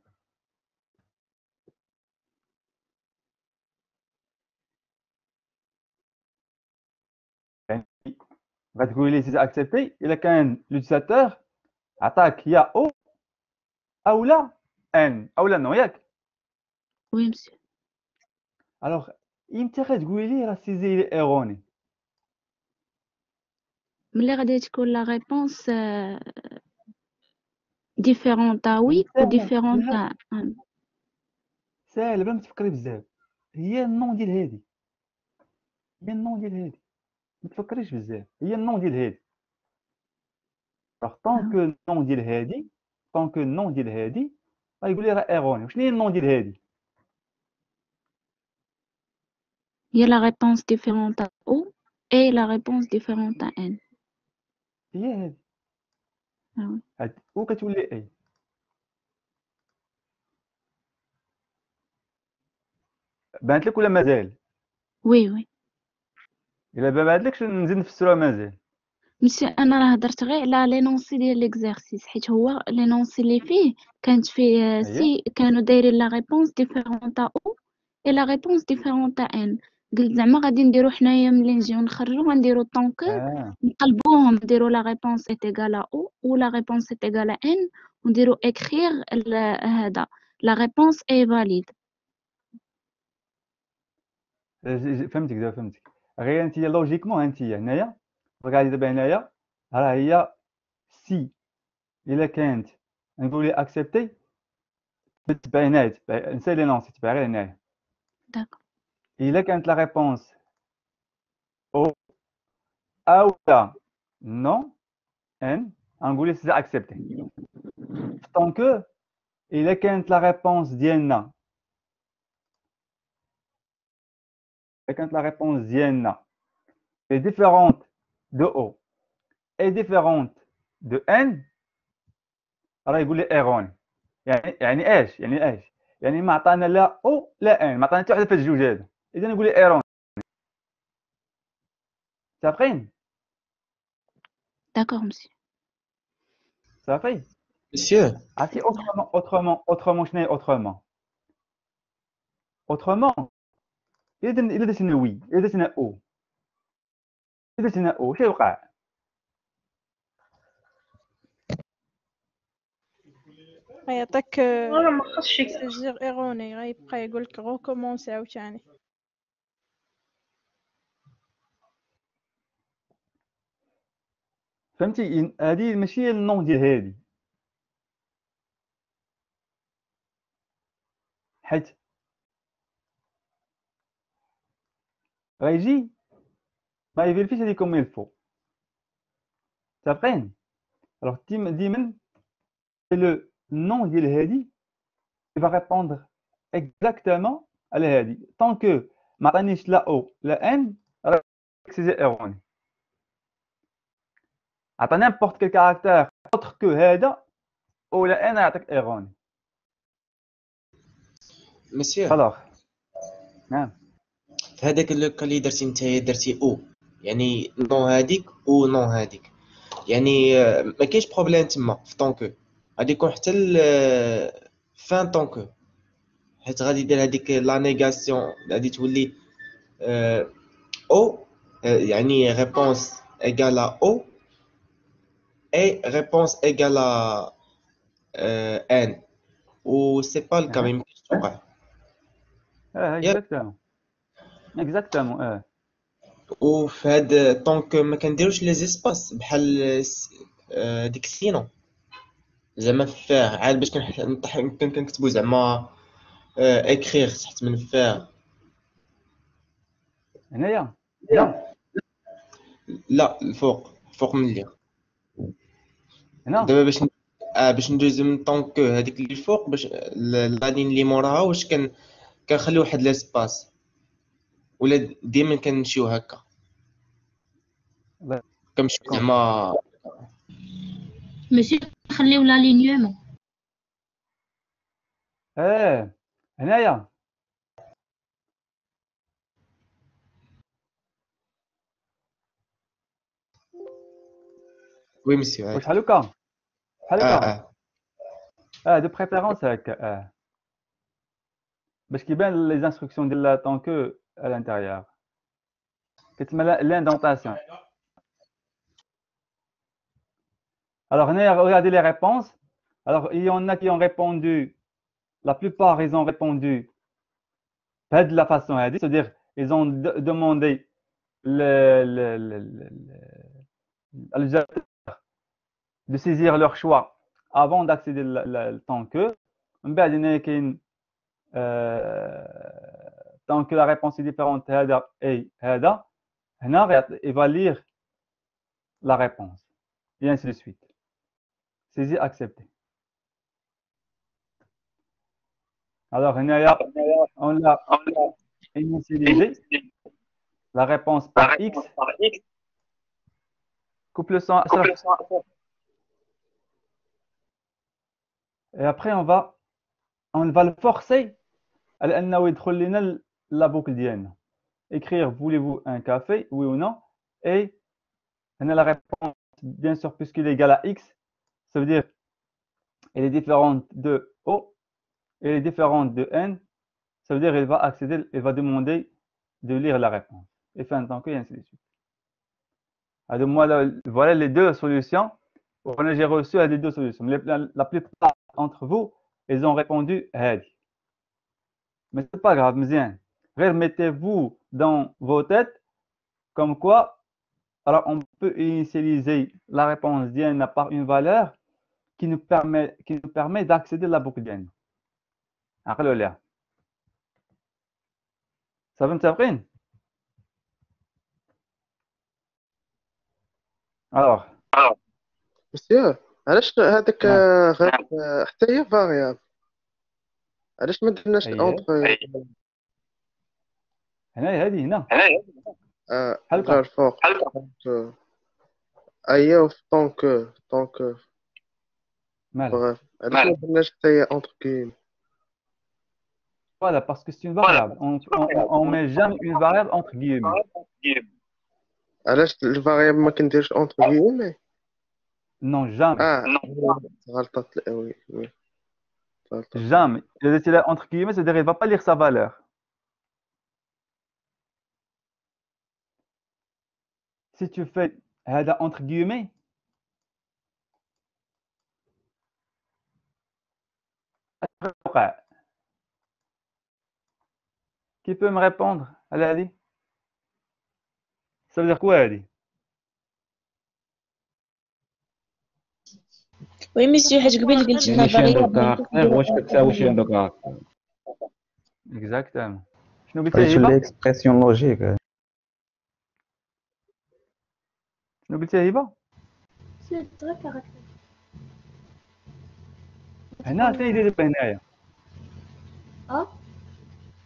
غتقولي لي سيزي اكسبتي الا كان لوتيساتور عطاك يا او اولا ان اولا نو ياك. وي مسيو. الوغ امتى غتقولي لي راه سيزي لي ايروني؟ ملي غادي تكون لا ريبونس ديفيرون تا وي و ديفيرون تا ان. ساهله بلا ما تفكري بزاف. هي النون ديال هادي ما تفكريش بزاف. هي النون ديال هادي طونك النون ديال هادي غايقول لي راه ايروني. وشنو هي النون ديال هادي؟ هي لا ريبونس ديفيرون تا او اي لا ريبونس ديفيرون تا ان. هي هادي وكتولي اي. بانت لك ولا مازال؟ وي الا ما بانتلكش نزيد نفسروها مازال. مسيو انا راه هضرت غير على لينونسي ديال ليكزارسيس حيت هو لينونسي اللي فيه كانت فيه سي كانوا دايرين لا ريبونس ديفيرون تا او اي لا ريبونس ديفيرون تا ان. قلت زعما غادي نديرو حنايا ملي نجيو نخرجو غنديرو طونك نقلبوهم نديرو لا ريبونس ايت ايغال او و لا ريبونس ايت ايغال ان ونديرو اكريغ هذا لا ريبونس اي فاليد. فهمتك دابا فهمتك. غير انت لوجيكمون انت هنايا راه دابا هنايا راه هي سي الا كانت نقول لي اكسبتي تبع هنايا نسى لي نونسي تبع غير هنايا. داكور. الا كانت لا ريبونس او لا نو ان غنقول لي سي اكسبتي. طونك الا كانت لا ريبونس ديالنا est différente de O est différente de N راه يقول لي ايروني. يعني ايش؟ يعني ما عطانا لا او لا ان، ما عطانا حتى وحده في الجوج هذا، اذا نقول لي ايروني. متفقين؟ داكور مسيو. صافي مسيو عرفتي اوترومون شنو هي اوترومون اذا درنا وي اذا درنا او شنو يوقع؟ غيعطيك والله ما خصش سيزير ايروني غيبقى يقول لك غوكومونسي عاوتاني. فهمتي؟ هذه ماشي هي النون ديال هذه، حيت غيجي ما يفيرفيش هذيك كوم يلفو. متفقين؟ الوغ ديما لو نون ديال هادي va répondre exactement على هادي. طونك ما عطانيش لا او لا ان راه سي ايروني. عطاني نيمبورت كيل كاركتير اوتر كو هذا ولا ان يعطيك ايروني. مسيو الوغ نعم في هذاك اللوكا اللي درتي نتايا درتي او يعني نو هذيك و نو هذيك يعني ما كاينش بروبليم تما في طونكو غادي يكون حتى فان طونكو حيت غادي يدير هذيك لا نيغاسيون غادي تولي او يعني ريبونس ايغالا او اي ريبونس ايغالا ان و سي با الكا ما يمكنش توقع. اكزاكتومون وفي هاد طونك ما كنديروش لي زيسباس بحال ديك سينو زعما فيه عاد باش كنكتبو زعما اكريغ تحت من فيه هنايا لا الفوق من اللي هنا دابا باش ندوزو من طونك هذيك اللي الفوق باش لانين اللي موراها واش كنخلي واحد ليسباس ولا ديما كنمشيو هكا كنمشيو زعما ماشي نخليو لالينيومون. هنايا وي مسيو واش بحال هكا دو بريفيرونس هكا باش كيبان لي انستركسيون ديال طونكو à l'intérieur كتسمى l'indentation. Alors, regardez les réponses. Alors, il y en a qui ont répondu, la plupart, ils ont répondu pas de la façon à dire, c'est-à-dire, ils ont demandé de saisir leur choix avant d'accéder le temps que. Tant que la réponse est différente, il va lire la réponse, et ainsi de suite. Saisir, accepter. Alors, on l'a initialisé. La réponse par X. Coupe le son. Et après, on va le forcer à يدخل لنا la boucle ديالنا. Écrire, voulez-vous un café, oui ou non? Et la réponse, bien sûr, puisqu'il est égal à X, ça veut dire elle est différente de O, elle est différente de N, ça veut dire elle va accéder, elle va demander de lire la réponse. Et fin de temps que, et ainsi de suite. Alors, moi, voilà les deux solutions. J'ai reçu les deux solutions. La plupart d'entre vous, ils ont répondu Hadi. Mais c'est pas grave, bien. Remettez-vous dans vos têtes comme quoi, alors on peut initialiser la réponse d'N par une valeur qui nous permet d'accéder à la boucle d'N. Ça va me alors مسيو علاش هذاك غير حتى هي فاريابل علاش ما درناش اونتر هنا غير فوق ايوا في طونك مالك علاش ما درناش حتى هي اونتر كيم Voilà, parce que c'est une variable. On met jamais une variable entre guillemets. علاش الفاريابل ما كنديرش اونتر كيمي Non, jamais. غلطت وي Jamais. Il est entre guillemets, c'est-à-dire qu'il ne va pas lire sa valeur. Si tu fais entre guillemets, qui peut me répondre? Ali? Ça veut dire quoi, Ali? وي مسيو حيت قبيل قلت لنا فاريابل واش كتساوي شي عندك كاركتير اكزاكتومون شنو قلتي هبه الاكسبرسيون لوجيك شنو قلتي هبه سي تري كاركتير هنا حتى يدير هنايا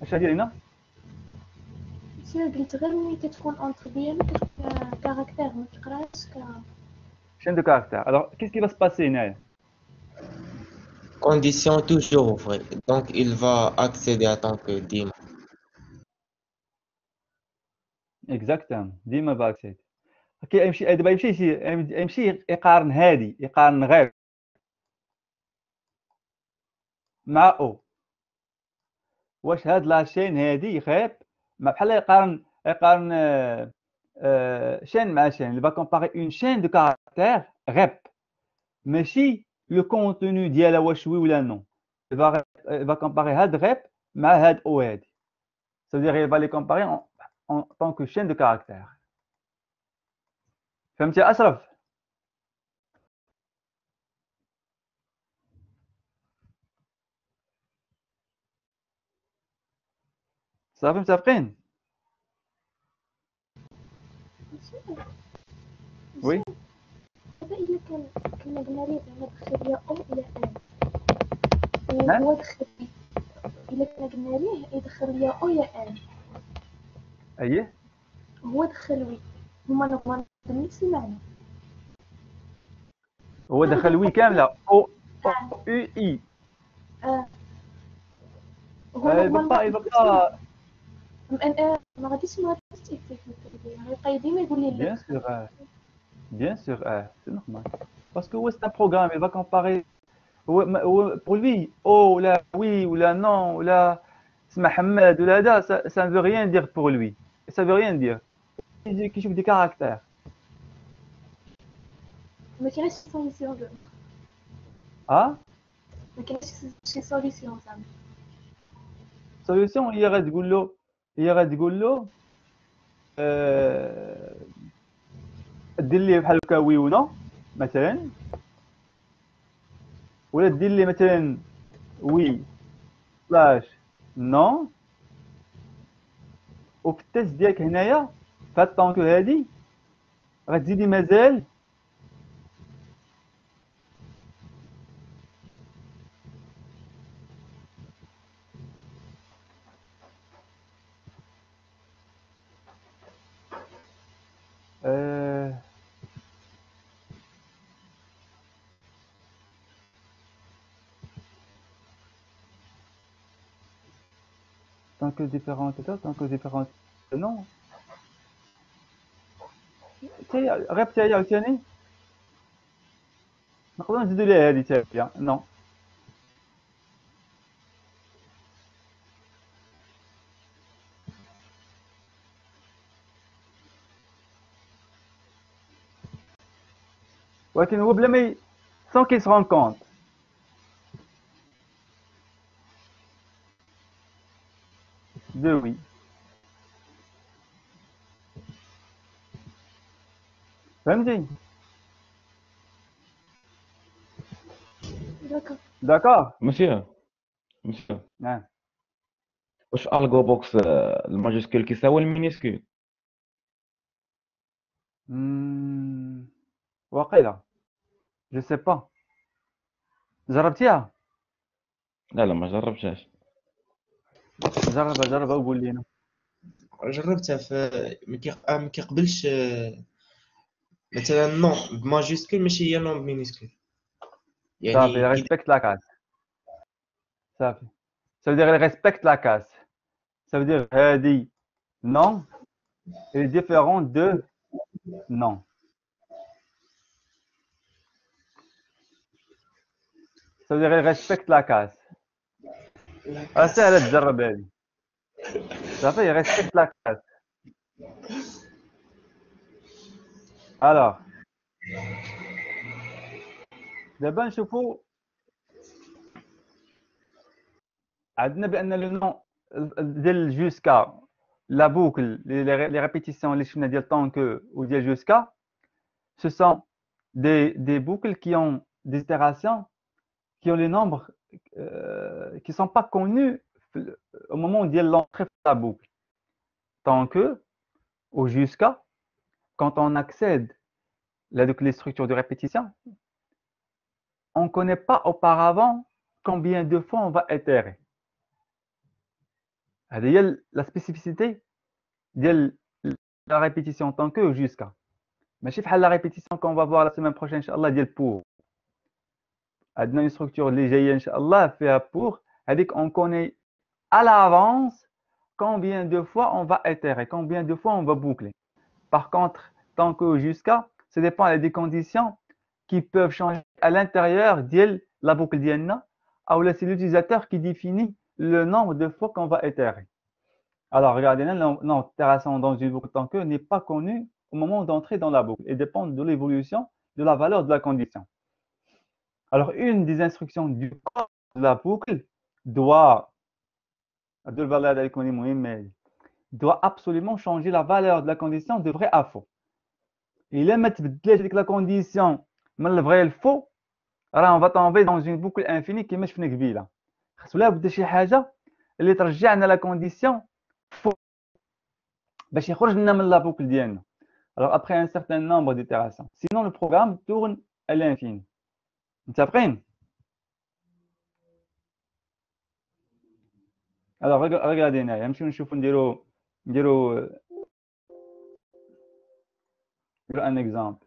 اش غادي هنا سي قلت غير ملي كتكون اونتر بيان كاركتير ما تقراش chaîne de caractères. Alors, qu'est-ce qui va se passer هنايا condition toujours vraie. Donc, il va accéder à tant que ديما. اكزاكتومون ديما باكسيت. كيمشي دابا يمشي يقارن هادي، يقارن غير مع او. واش هاد لاشين هادي غيب ما بحال يقارن chaîne مع chaîne. Il va comparer une chaîne de caractères غيب ماشي le contenu ديالها واش وي ولا non. Il va comparer هاد غيب مع هاد او هادي. Ça veut dire il va les comparer en tant que chaîne de caractères. فهمتي يا أشرف؟ صافي متفقين؟ وي هذا إلا كنا قلنا ليه زعما دخل يا أو إلى آن وهو دخل إلا كنا قلنا ليه يدخل يا أو يا آن أيه هو دخل وي هما نورمالمون نفس المعنى. هو دخل وي كاملة أو يو إي. هو يبقى ما غاديش ما غاديش غيبقى ديما يقول لي لا. Bien sûr, c'est normal. Parce que c'est un programme, il va comparer. Pour lui, oh, là, oui, ou là, non, ou là, c'est Mohamed, ou là, ça ne veut rien dire pour lui. Ça ne veut rien dire. Il dit qu'il joue des caractères. ما كاينش سوليسيون. ما كاينش شي سوليسيون زعما. سوليسيون هي غتقول له دير لي بحال هكا وي ولا مثلا، ولا دير لي مثلا وي سلاش نو، وفي التيست ديالك هنايا في هاد الطونكو هادي غتزيدي مازال tant que différentes tant que différentes non غير حتى هي عاوتاني نقدروا نزيدوا ليها هذه حتى هي نو. ولكن هو بلا ما sans qu'il se rende compte. De oui. فهمتي؟ داكور. مسيو نعم. واش الجو بوكس الماجيسكول كيساوي المينيسكول؟ واقيلا جو سي با. جربتيها؟ لا ما جربتهاش. جربها وقول لينا. جربتها ما كيقبلش مثلا نون بماجيسكول ماشي هي نون بمينيسكول. يعني صافي ريسبكت لا كاس. صافي ça veut dire elle respecte la case. Ça veut dire هادي non est différent de non. Ça veut dire elle respecte la case. سهلة تجرب هادي. صافي elle respecte la case. Alors دابا نشوفوا عندنا بان لو نون ديال جوسكا لا بوكل لي ريبيتيسيون اللي شفنا ديال طونكو وديال جوسكا ce sont des boucles qui ont des itérations qui ont les nombres qui sont pas connus au moment de l'entrée de la boucle. Tant que au jusqu'à quand on accède donc les structures de répétition, on ne connaît pas auparavant combien de fois on va itérer. C'est la spécificité de la répétition tant que jusqu'à. Mais c'est la répétition qu'on va voir la semaine prochaine, Inch'Allah, pour. عندنا une structure اللي جايه ان شاء الله فيها pour هذيك on connaît à l'avance combien de fois on va itérer, combien de fois on va boucler. Par contre, tant que jusqu'à, ça dépend des conditions qui peuvent changer à l'intérieur de la boucle d'IENA, ou là c'est l'utilisateur qui définit le nombre de fois qu'on va itérer. Alors regardez, l'itération dans une boucle tant que n'est pas connue au moment d'entrer dans la boucle et dépend de l'évolution de la valeur de la condition. Alors une des instructions du code de la boucle doit absolument changer la valeur de la condition de vrai à faux. Et là, mettre la condition de vrai à faux, alors on va tomber dans une boucle infinie qui est مش كبيرة. خصنا نبدا شي حاجة اللي ترجعنا la condition faux باش يخرج لنا من la boucle ديالنا. Alors après un certain nombre d'itérations. Sinon le programme tourne à l'infini. متفقين؟ Alors regardez هنايا نمشيو نشوفوا نديرو un exemple.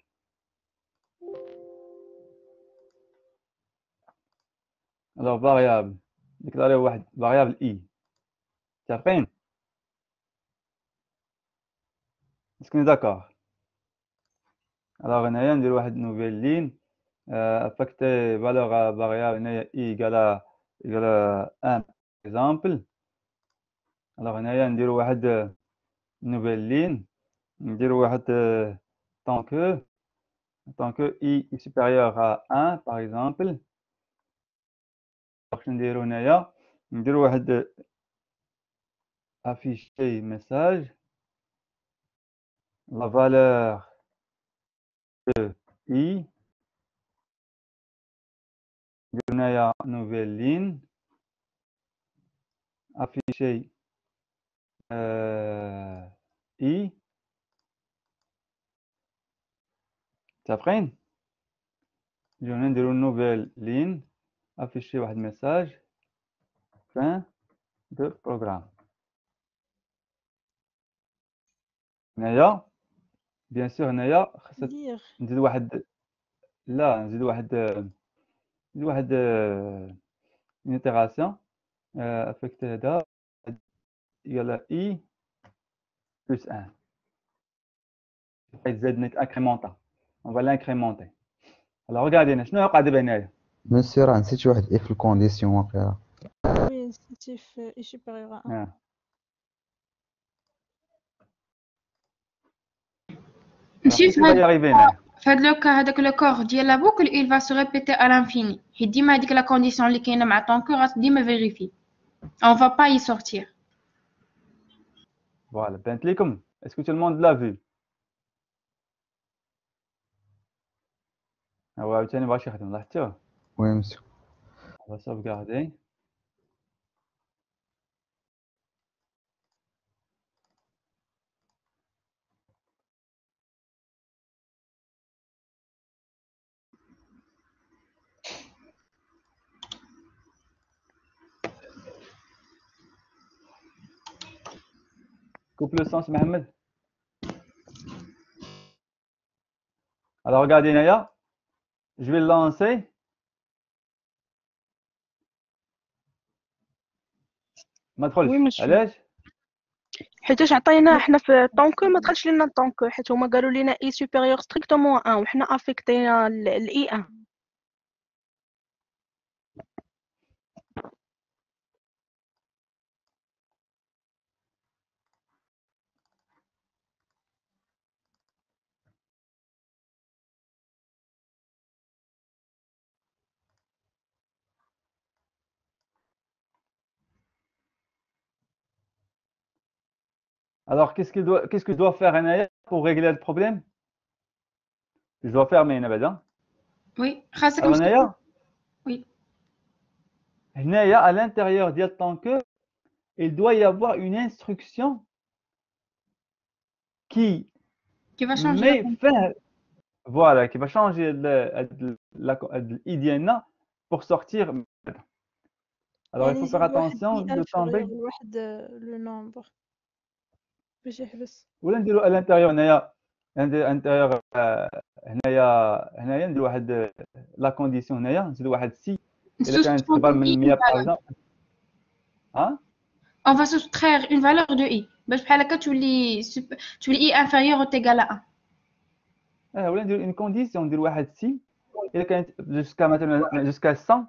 Alors variable déclarer واحد variable i. متفقين؟ Est-ce qu'on est d'accord? Alors هنايا ندير واحد nouvelle ligne affecter valeur variable هنايا i égale 1 par exemple. Alors هنايا نديرو واحد nouvelle ligne نديرو واحد tant que i est supérieur à 1 par exemple. باش نديرو هنايا نديرو واحد afficher message la valeur de i نديرو هنايا nouvelle ligne afficher i. متفقين؟ نجيو نديرو nouvelle ligne afficher واحد message fin de programme. هنايا bien sûr هنايا خاصنا نزيد واحد نزيد واحد une itération affecter هذا égale i plus 1. يتزاد incrémental. On va l'incrémenter. Alors regardez هنا شنو يوقع دابا هنايا. مسيو راه نسيت واحد if الكونديسيون واقيلا. وي نسيتي في اي سوبيريور ا 1. ماشي في هاد لو كا هذاك لو كور ديال لا بوكل il va se répéter à l'infini. حيت ديما هذيك لا كونديسيون اللي كاينه مع طونكو ديما فيريفي. On va pas y sortir. Voilà, بانت لكم. Est-ce que tout le monde l'a vu? هو عاوتاني باغي يخدم لاحظتوه؟ وي مسيو. On va sauvegarder. Coupe le sens, Mohamed. Alors regardez Naya, je vais le lancer. ما دخلش علاش؟ حيتاش عطينا حنا في طونكو ما دخلش لينا طونكو حيت هما قالوا لنا اي سوبيريور ستريكتومون 1 وحنا افيكتينا الاي 1. Alors, qu'est-ce que je dois faire Anaya pour régler le problème? Je dois faire mes nabada. Oui, Anaya. Oui. Anaya, à l'intérieur d'il tant que il doit y avoir une instruction qui va changer voilà, qui va changer l'IDNA pour sortir. Alors, il faut faire attention de tomber. Le nombre. باش يحبس. ولا نديرو à l'intérieur هنايا انتيريور هنايا ندير واحد لا كونديسيون هنايا نزيدو واحد سي الا كانت كبر من 100 باغ اكزومبل. ها On va soustraire une valeur de i. باش بحال هكا تولي i inférieur ou égal à 1. ولا ندير اون كونديسيون ندير واحد سي الا كانت جوسكا مثلا جوسكا 100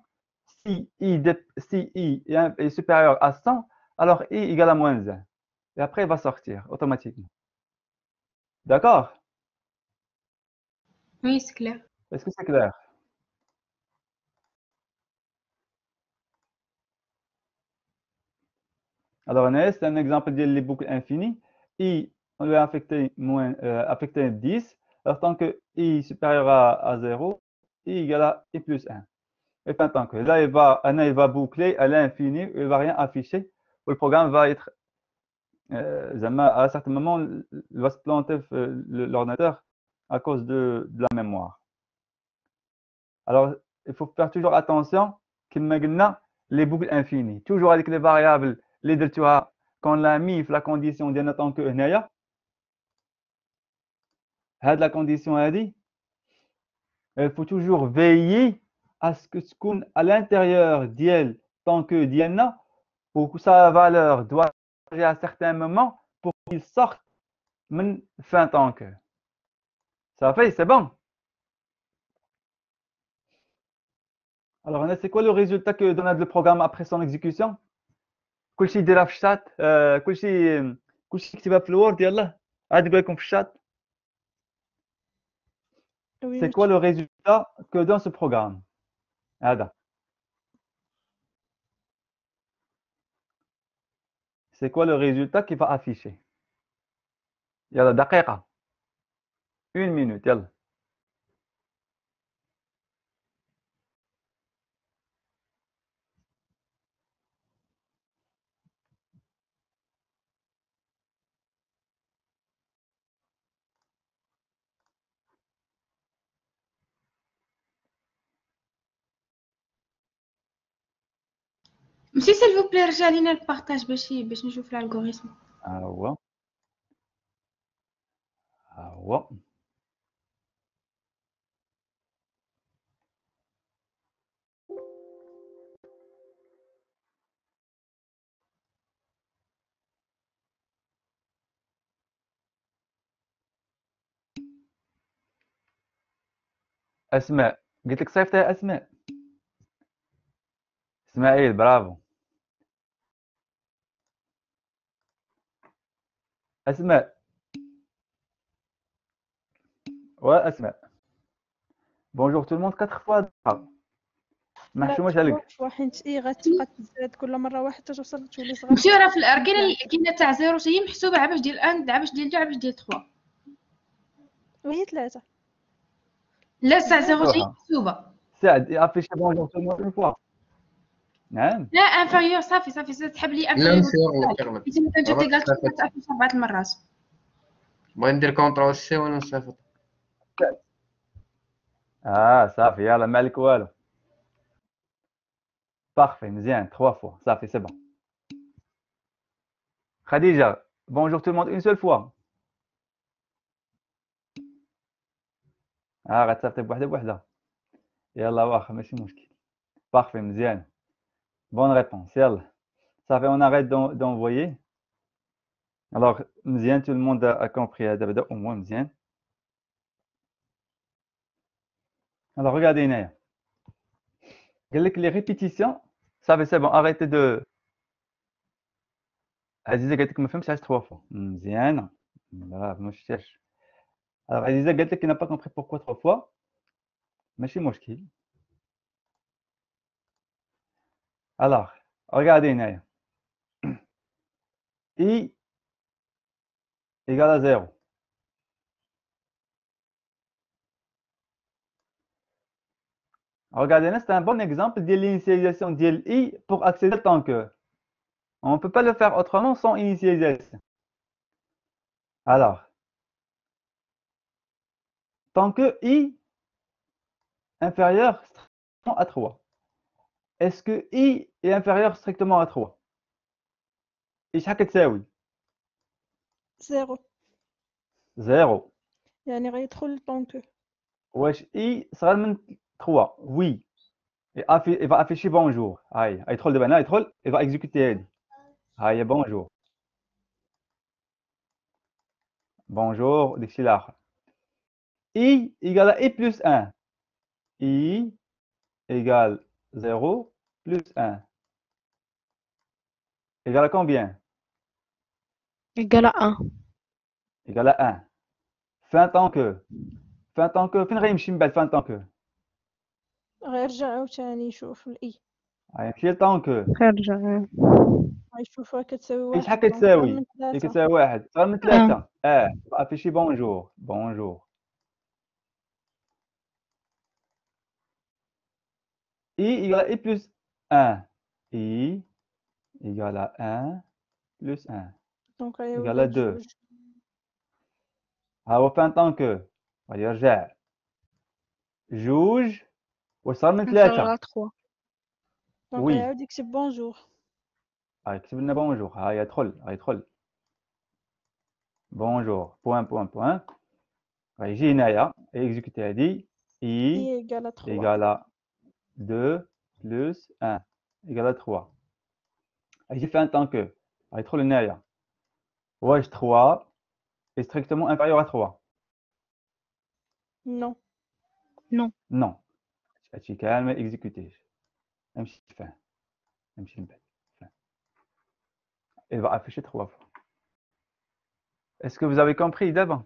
si i est supérieur à 100 alors i égale à moins 1 et après il va sortir automatiquement. D'accord? Oui, c'est clair. Est-ce que c'est clair? Alors, c'est un exemple de les boucles infinies. I, on lui a affecté 10. Alors, tant que I est supérieur à 0, I égale à I plus 1. Et tant que là, il va boucler à l'infini, il ne va rien afficher. Le programme va être, à un certain moment, il va se planter l'ordinateur à cause de la mémoire. Alors, il faut faire toujours attention qu'il y ait les boucles infinies. Toujours avec les variables, les delta, quand on l'a mis la condition de tant que هنايا. La condition a dit, il faut toujours veiller à ce que ce qu'on à l'intérieur d'elle tant que diana pour que sa valeur doit changer à certains moments pour qu'il sorte من fin tant que. Ça fait, c'est bon. Alors, c'est quoi le résultat que donne le programme après son exécution? كلشي يديرها في الشات كلشي يكتبها في الوورد يلا عاد نقول لكم في الشات. C'est quoi le résultat que donne ce programme? هذا c'est quoi le résultat qui va afficher? يلا دقيقة 1 minute يلا. ماشي s'il vous plaît رجع لينا البارطاج باش نشوف الالغوريثم. هو اسماء قلت لك صيفطها اسماء. اسماعيل برافو. اسماء واسماء. بونجور tout le monde 4 fois. ما حشوماش عليك. حيت اي غتبقى تزاد كل مره واحد حتى توصل تولي صغير. ماشي راه في كاينه تاع 0 هي محسوبه عا باش ديال 1 عا باش ديال 2 عا باش ديال 3. وهي 3. لا تاع 0 هي محسوبه. سعد افيشي بونجور tout le monde une fois. نعم. لا انفيريور صافي تسحب لي انفيريور. حيت الا كانت تيغال تافيش 4 المرات. بغيت ندير كونترول سي وانا نصيفط. صافي يلا ما عليك والو. Parfait, مزيان 3 fois. صافي c'est bon. خديجة bonjour tout le monde une seule fois. غتصيفطي بوحدة. يلا واخا ماشي مشكل. Parfait, مزيان. Bonne réponse. يلا. صافي on arrête d'envoyer. Alors مزيان tout le monde a compris هذا بدا au moins مزيان. Alors regardez هنايا. قال لك les répétitions صافي c'est bon arrêtez de. عزيزة قالت لك ما فهمتش علاش 3 fois. مزيانة. برافو ما شفتيش. Alors عزيزة قالت لك n'a pas compris pourquoi 3 fois. ماشي مشكل. Alors regardez هنايا. I égale à 0. Regardez, c'est un bon exemple de l'initialisation de I pour accéder au tant que. On ne peut pas le faire autrement sans initialisation. Alors, tant que I inférieur strictement à 3. Est-ce que I est inférieur strictement à 3? إيش حكى تساوي؟ 0. 0. يعني غيدخل طونكو. واش اي صغر من 3 وي il va afficher bonjour هاي يدخل دابا هنا يدخل il va exécuter هادي هاي bonjour bonjour داكشي الاخر i égale à i plus 1 i égale 0 plus 1 égale à combien égal à 1. égale à 1 fin tant que فين غيمشي من بعد fin tant que غيرجع عاوتاني يشوف الإي. غيمشي tant que خارجة. غيشوفها كتساوي اي شحال 1 دونك صغر كتساوي من هي 3. كتساوي 1 صغر من 3 افيشي bonjour bonjour i égale à i plus 1 i égale à 1 plus 1 دونك égale à غيولي 2 بجوج. ها هو fin tant que غادي يرجع جوج وصار من نصغر 3 على 3. دونك وي غيعاود يكتب بونجور. كتب لنا bonjour ها يدخل bonjour point غيجي هنايا يكزيكوتي هادي i إي إيكال 3. égale à 2 plus 1 égale à 3 غيجي fin tant que غيدخل هنايا واش 3 est strictement inférieur à 3 نو. non هادشي كامل ما اكزيكوتيش نمشي فين نمشي من بعد فين il va afficher 3 fois est-ce que vous avez compris d'abord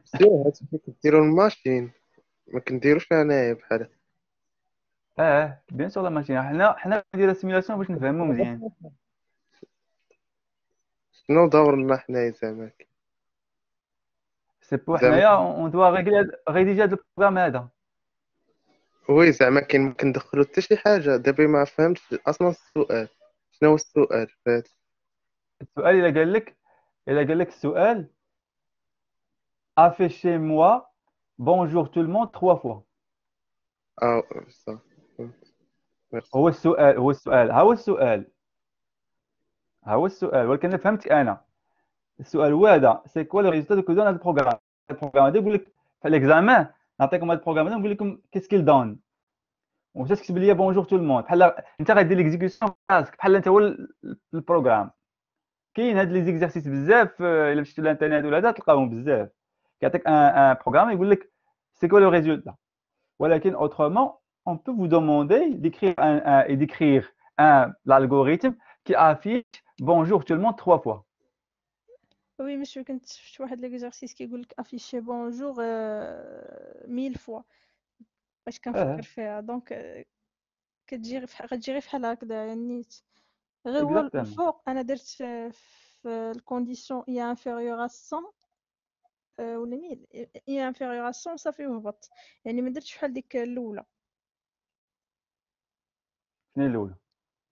سير هادشي كديرو الماشين ما كنديروش انايا بحال بيان سور لا ماشين حنا نديرو سيميلاسيون باش نفهمو مزيان شنو دورنا حنايا زعما سي بو حنايا اون دوا ريديجي هاد البروغرام هذا وي زعما كاين ما كندخلو حتى شي حاجه دابا ما فهمتش اصلا السؤال شنو هو السؤال فهاد السؤال الا قال لك السؤال affichez moi bonjour tout le monde 3 fois صح هو السؤال ها هو السؤال ولكن فهمتك انا السؤال هو هذا سي كوا لو ريزولتا دو دون هذا البروغرام هذا يقول لك في الاكزامان نعطيكم هذا البروغرام هذا نقول لكم كيس كيل دون وانت تكتب لي بونجور تو الموند بحال انت غدير ليكزيكسيون راسك بحال انت هو البروغرام كاين هاد لي زيكزارسيس بزاف الا مشيتو للانترنت ولا هذا تلقاهم بزاف كيعطيك ان بروغرام يقول لك سي كوا لو ريزولتا ولكن autrement on peut vous demander d'écrire l'algorithme qui affiche bonjour tout le monde 3 fois. وي مشو كنت شفت واحد ليكزارسيس كيقول لك افيشي بونجور 1000 فوا باش كنفكر فيها دونك غتجي غير بحال هكذا يعني غير هو الفوق انا درت في الكونديسيون اي انفيريور ا 100 ولا 1000 اي انفيريور ا 100 صافي وهبط يعني ما درتش بحال ديك الاولى. شنو الاولى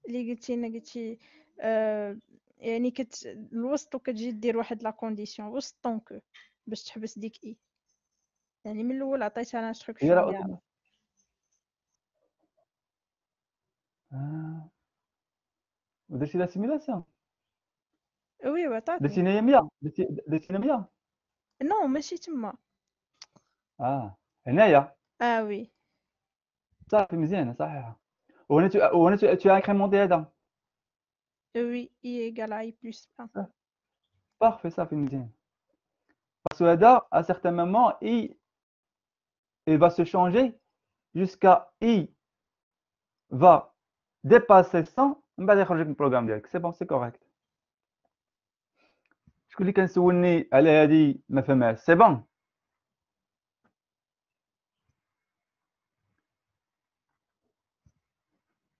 اللي قلتي يعني الوسط وكتجي دير واحد لا كونديسيون وسط طونكو باش تحبس ديك اي يعني من الاول عطيتها انا انستركسيون ديالها ودرتي لا سيميلاسيون وي عطاتني درتي هنايا 100 درتي هنا 100 نو ماشي تما هنايا وي صافي مزيانه صحيحه وهنا tu as incrémenté هذا oui i égale à i plus 1 parfait صافي مزيان parce que هذا à certain moment il va se changer jusqu'à i va dépasser 100 من بعد يخرج لك البروغرام ديالك سي بون سي كوريكت شكون اللي كان سولني على هذه ما فهمهاش سي بون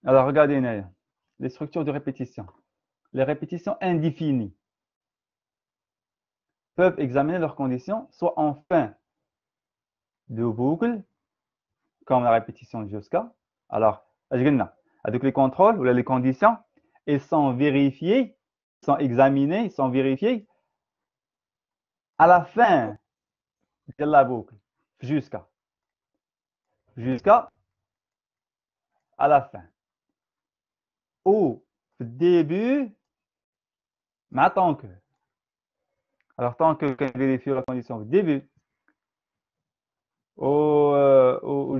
alors regardez هنايا les structures de répétition les répétitions indéfinies peuvent examiner leurs conditions soit en fin de boucle comme la répétition jusqu'à alors اش قلنا هذوك les contrôles ou les conditions ils sont vérifiés sont examinés ils sont vérifiés à la fin de la boucle jusqu'à à la fin ou au début مع طونكو Alors, tant que vérifie la condition au début,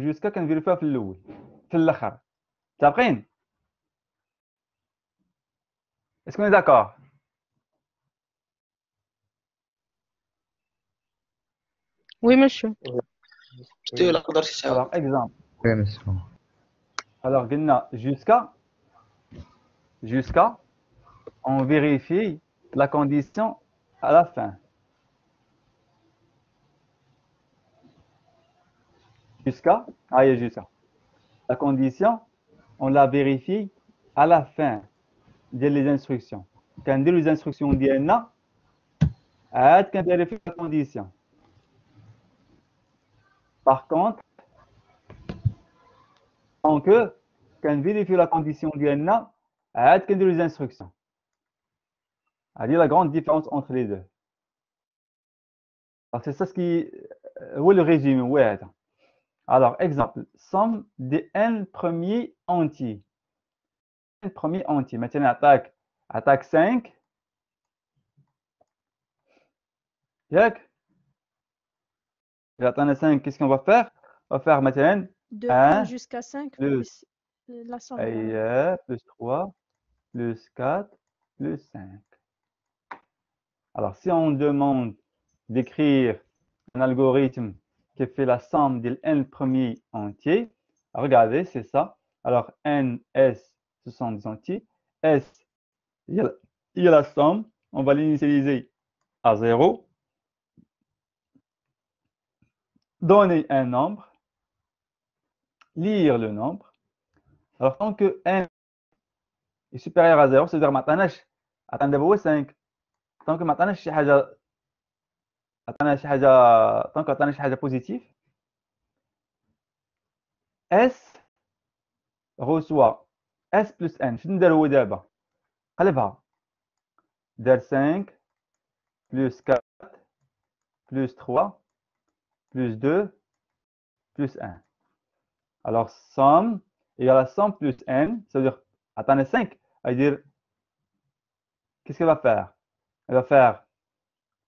jusqu'à qu'on vérifie في الأول في الآخر. متفقين؟ Est-ce qu'on est d'accord? Oui, monsieur. Alors, exemple. Oui, monsieur. Alors, قلنا jusqu'à, on vérifie la condition à la fin. Jusqu'à, la condition, on la vérifie à la fin des instructions. Quand on dit les instructions ديالنا عاد كنفيريفي la condition. Par contre, tant que quand vérifie la condition ديالنا عاد كندير les instructions. C'est la grande différence entre les deux. C'est ça ce qui هو le résumé واحد. Alors, exemple, somme des n premiers entiers. N premiers entiers. Maintenant, attaque 5. Yac. Et attends 5, qu'est-ce qu'on va faire? On va faire maintenant De 1 jusqu'à 5 plus la somme. Plus 3, plus 4, plus 5. Alors, si on demande d'écrire un algorithme qui fait la somme des n premiers entiers, regardez, c'est ça. Alors, n, s, ce sont des entiers. S, il y a la somme. On va l'initialiser à 0. Donner un nombre. Lire le nombre. Alors, tant que n est supérieur à 0, c'est-à-dire maintenant, attendez 5. Tant que maintenant, tant que عطانا شي حاجة positive, S reçoit S plus N. شنو ندير هو دابا؟ قلبها. دار 5 plus 4 plus 3 plus 2 plus 1. Alors, somme égale à somme plus N, ça veut dire, attendez 5, ça veut dire, qu'est-ce qu'elle va faire? Elle va faire,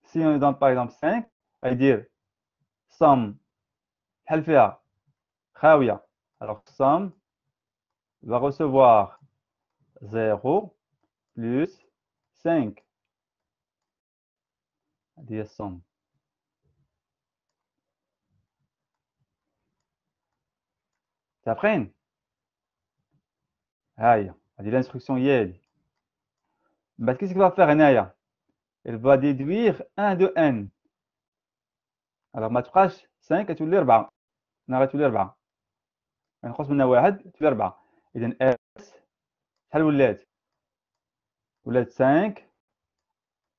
si on donne par exemple 5, ça veut dire, somme, بحال فيها خاوية. Alors, somme va recevoir 0 plus 5. هذه somme. تابعين؟ هاهي هذه l'instruction هي هذه. بعد qu'est-ce qu'il va faire هنايا؟ Elle va déduire 1 de n. Alors ما تبقاش 5 تولي 4. هنا غتولي 4. غنقص منها 1 تولي 4. إذا S شحال ولات؟ ولات 5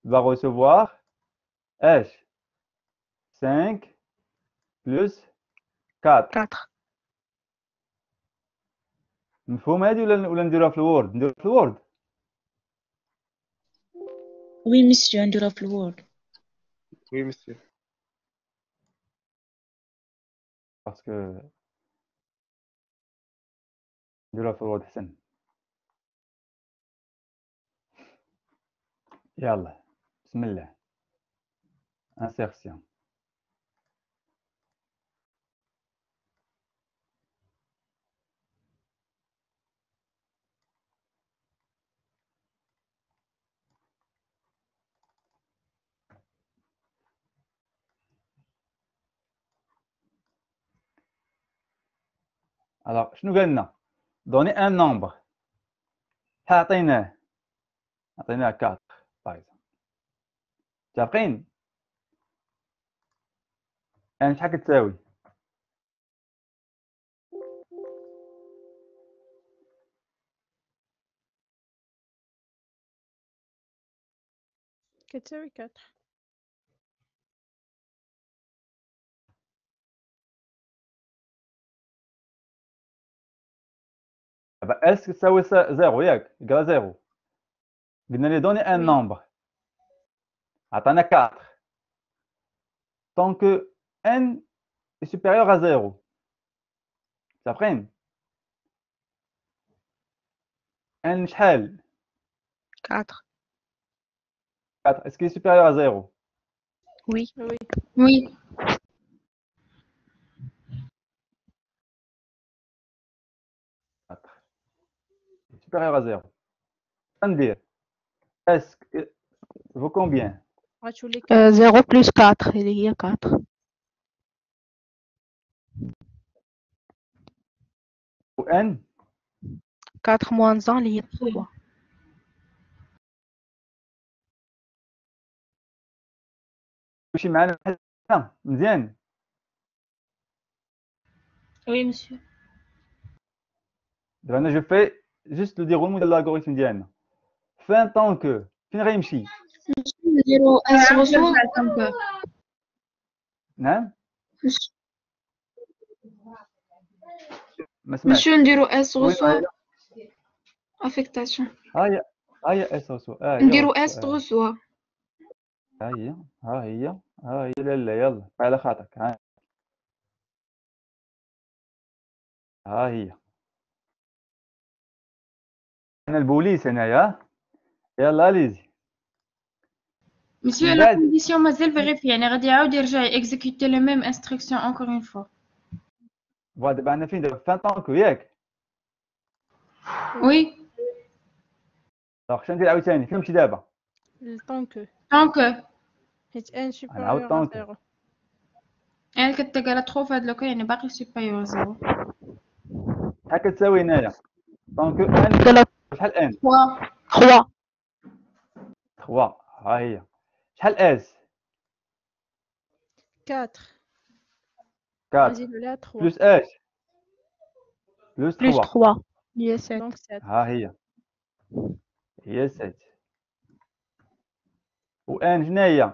va recevoir H 5 plus 4. مفهوم هذه ولا نديروها في الوورد؟ نديروها في الوورد. Oui, monsieur, نديروها في الوورد. Oui, monsieur. Parce que نديروها في الوورد أحسن. يلا بسم الله. Insertion. Alors, شنو قالنا؟ donner un nombre. عطيناه 4 par exemple. متفقين؟ يعني شحال كتساوي؟ كتساوي 4. S تساوي 0 ياك؟ يقرا 0. قلنا لي donner un nombre. عطانا 4. Tant que n est supérieur à 0. متفقين؟ n شحال؟ 4. 4. Est-ce qu'il est supérieur à 0? Oui. Oui. Oui. Supérieur à 0. ندير est-ce que vaut combien 0 plus 4 اللي هي 4. و n 4 moins 1 اللي هي 3. ماشي معنا مزيان. Oui, monsieur. دابا انا جو في جوست لو ديغولمون ديال الالغوريثم ديالنا. فين طونك فين غيمشي؟ نديرو اس غوسوا. نعم ما سمعتش. مشيو نديرو اس وين غوسوا هي؟ افيكتاسيون. ها هي اس غوسوا. نديرو اس غوسوا. ها هي لالا يلا على خاطرك. ها هي انا البوليس هنايا. يلا ليزي. Monsieur, la condition مازال vérifiée يعني غادي يعاود يرجع exécuter le même instruction encore une fois. فوالا دابا عندنا فين دابا فين طونكو ياك. Oui. دونك شنو ندير عاوتاني فين نمشي دابا؟ طونكو. طونكو. حيت ان سوبيريور ا 0. ان كتلقى 3 في هاد لوكا يعني باقي سوبيريور 0. شحال كتساوي هنايا؟ طونكو ان شحال ان؟ 3. 3 ها هي. شحال اس؟ 4. 4 بلس اش؟ بلس 3 هي 7. ها هي 7. و ان شناهي؟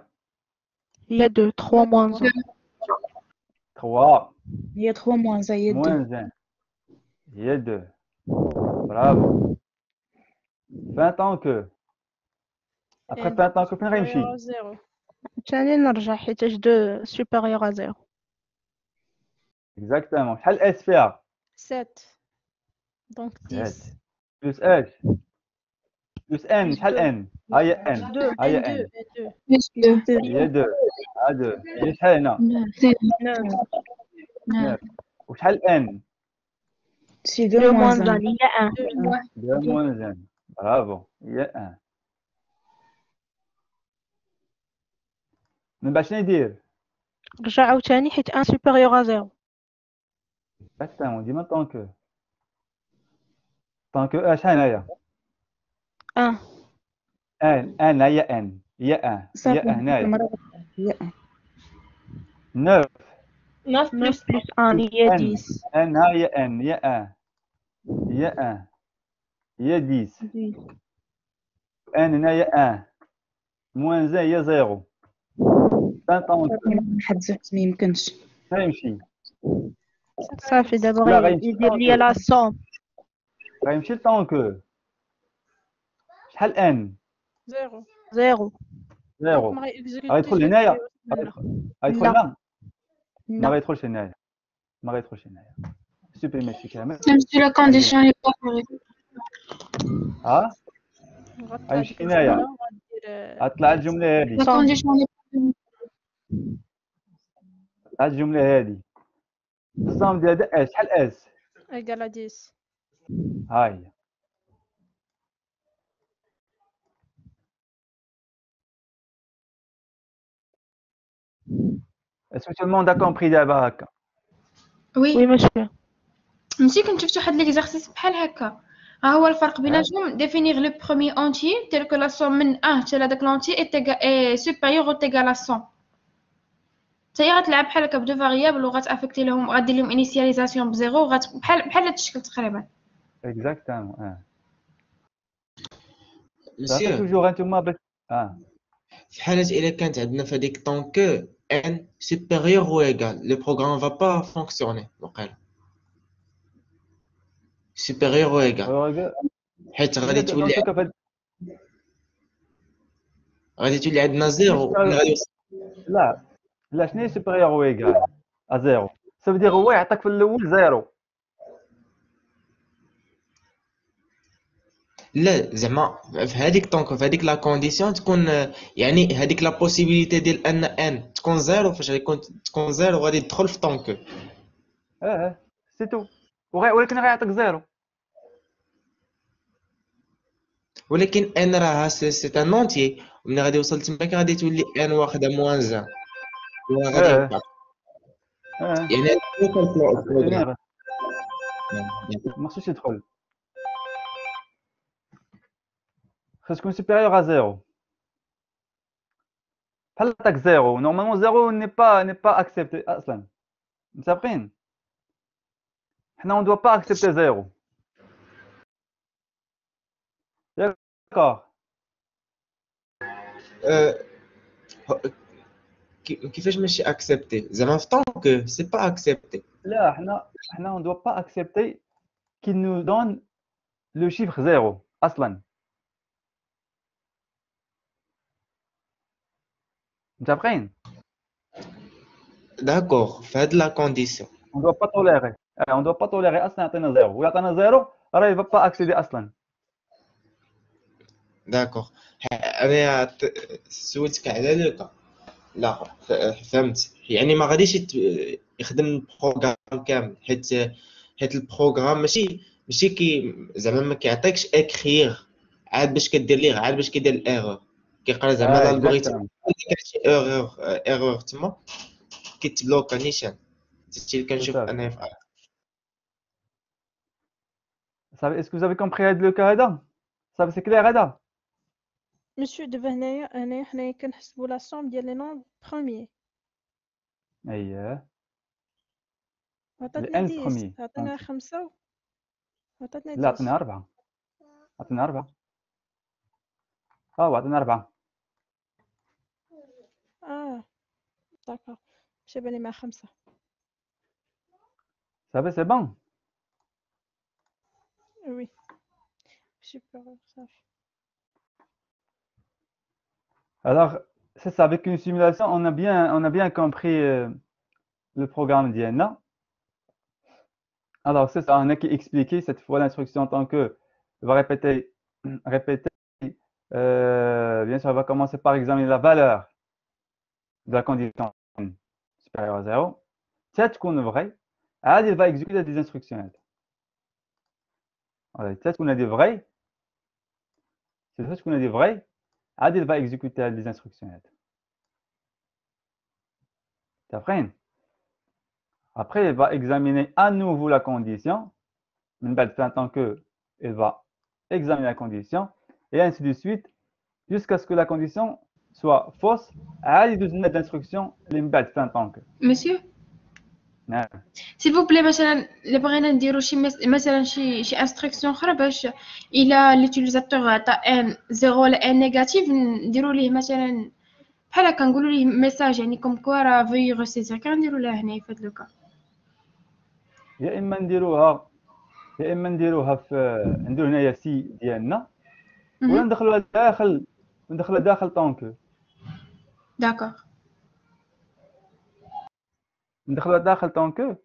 هي 2. 3 moins 1. 3 هي 3 moins 1 هي 2. موان 1 هي 2. برافو. فين طونكو ابخي فين طونكو فين غيمشي؟ ثاني نرجع حيتاش 2 supérieur à 0. اكزاكتومون. شحال اس فيها؟ 7. دونك 10. بلس اش؟ بلس ان شحال ان؟ ها هي ان. ها هي ان. هي 2. ها 2 هي شحال هنا؟ 9. وشحال ان؟ سي 2 moins 1 هي 1. 2 moins 1. برافو هي 1. من بعد شنو يدير؟ رجع عاوتاني حيت 1 supérieur à 0. اكزاكتومون ديما طونكو شحال هنايا؟ 1. ان هي ان هي ان هنايا. 9 9 plus 1 هي 10. ان ها هي ان هي ان هي 10. ان هنايا ان موان زين هي 0. فين طونكو؟ حد زعما ما يمكنش. فين يمشي؟ صافي دابا يدير ليا لا صوم. غيمشي لطونكو. شحال ان؟ 0. 0. غيدخل هنايا. غيدخل هنا. ما غيدخلش هنايا. سوبريمي شي كامل. نمشي لا كونديسيون هي با. ها غيمشي هنايا. غطلع الجمله هذه. لا كونديسيون هاد الجمله هذه الصوم ديال اس شحال اس؟ ايكال 10. ها هي. اسكو tout le monde a compris دابا هكا؟ وي monsieur. ماشي كنت شفت واحد ليكزارسيس بحال هكا. ها هو الفرق بيناتهم. ديفينيغ لو بروميي اونتي تيل كو لا سوم من 1 حتى لهداك لونتي اي سوبيريور او تيغال ا 100. تاهي غتلعب بحال هكا بدو فاريابل وغتافيكتي لهم غدير لهم انيسياليزاسيون بزيرو بحال هاد الشكل تقريبا. اكزاكتومون. مسيو توجور انتوما باش في حالة إلا كانت عندنا في هذيك طونكو ان سوبيريور او ايغال لو بروغرام فا با فونكسيوني وقيلا سوبيريور او ايغال حيت غادي تولي عندنا زيرو. لا شنو هي سوبيريور او ايغال ا زيرو؟ سافو هو يعطيك في الاول زيرو. لا زعما في هذيك طونك في هذيك لا كونديسيون تكون يعني هذيك لا بوسيبيليتي ديال ان تكون زيرو، فاش غيكون تكون زيرو غادي تدخل في طونك. سي تو. ولكن غيعطيك زيرو. ولكن ان راه سي ان اونتي، وملي غادي يوصل تماك غادي تولي ان واخده موان زان، وغادي يبقى يعني هذا البروغرام ما خصوش يدخل، خص تكون سوبيريور ا زيرو. بحال عطاك زيرو، نورمالمون زيرو ني با اكسبتي اصلا. متفقين؟ حنا اون دوا با اكسبتي زيرو. داكور. كيفاش ماشي اكسبتي زعما في طونك سي با اكسبتي؟ لا حنا اون دوا با اكسبتي كي نو دون لو شيفر زيرو اصلا. متفقين؟ داكوغ في هاد لا كونديسيون on doit pas tolérer. On doit pas tolérer اصلا يعطينا زيرو، ويعطينا زيرو راه يبقى با اكسيدي اصلا. داكوغ. انا سولتك على لوكا لا فهمت، يعني ما غاديش يخدم البروغرام كامل، حيت البروغرام ماشي كي زعما ما كيعطيكش اكريغ عاد باش كدير ليه عاد باش كيدير الايرور، كيقرا زعما الالغوريثم كاين شي ايرور تما كيتبلوكا نيشان. هادشي اللي كنشوف انا في صافي. اسكو زافي كومبري هاد لو كا هذا؟ صافي سي كلير هذا. مسيو دابا هنايا حنايا كنحسبوا لا سوم ديال لي نون بروميي. اييه عطاتنا الان 10، بروميي. عطينا 5 وعطاتنا لا عطينا 10. 4. عطينا 4. عطينا 4. داكور. مشى بالي مع 5. صافي سي بون. وي سوبر صافي. Alors, c'est ça, avec une simulation, on a bien compris le programme d'IANA. Alors, c'est ça, on a qui expliqué cette fois l'instruction en tant que va répéter, bien sûr, on va commencer par examiner la valeur de la condition supérieure à 0. Si elle est vraie, il va exécuter des instructions. Si on a des vrais, il va exécuter des instructions. Après, il va examiner à nouveau la condition. En tant que, il va examiner la condition et ainsi de suite jusqu'à ce que la condition soit fausse. Il y a des instructions en tant que. Monsieur, s'il vous plaît, مثلا اللي بغينا نديرو مثلا شي instruction اخرى باش الى l'utilisateur عطى ان 0 ولا ان نيجاتيف نديرو ليه مثلا بحال هكا نقولوا ليه ميساج يعني كوم كوا راه في غوسيزر كنديرو لها هنايا في هاد لوكا. يا اما نديروها في نديرو هنايا سي ديالنا ولا ندخلوها داخل طونكو. داكوغ. ندخلوها داخل طونكو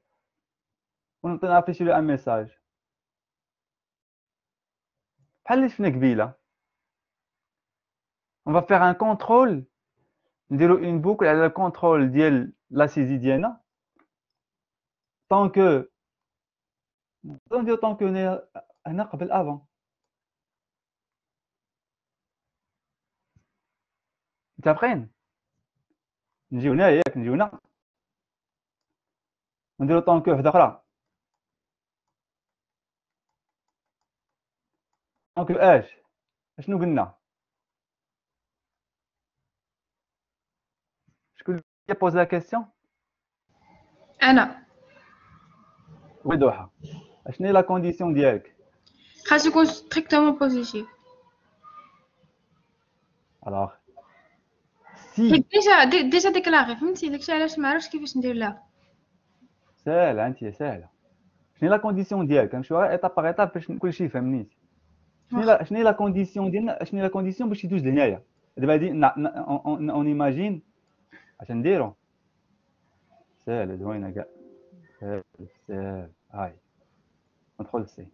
ونعطينا افيشي له ان ميساج بحال اللي شفنا قبيله. on va faire un contrôle, نديرو une boucle على الكونترول ديال لا سيزي ديالنا طونكو نديرو طونكو هنا قبل افون. متفقين؟ نجيو هنا ياك نجيو هنا نديرو طونكو وحده اخرى. طونكو اشنو قلنا؟ شكون اللي بوز لا كيسيون؟ انا. وي دوحه اشنو هي لا كونديسيون ديالك؟ خاص يكون ستريكتومون بوزيتيف. الوغ سي ديجا ديكلاغي فهمتي داكشي علاش ما عرفتش كيفاش ندير لها. ساهله انت ساهله. شنو هي لا كونديسيون ديالك؟ نمشيو ايطاب باغ ايطاب باش كلشي يفهمني. شنو هي لا كونديسيون ديالنا؟ شنو هي لا كونديسيون باش يدوز لهنايا؟ دابا هادي اون ايماجين اش نديرو. ساهله زوينه كاع. ساهل هاي كونترول سي.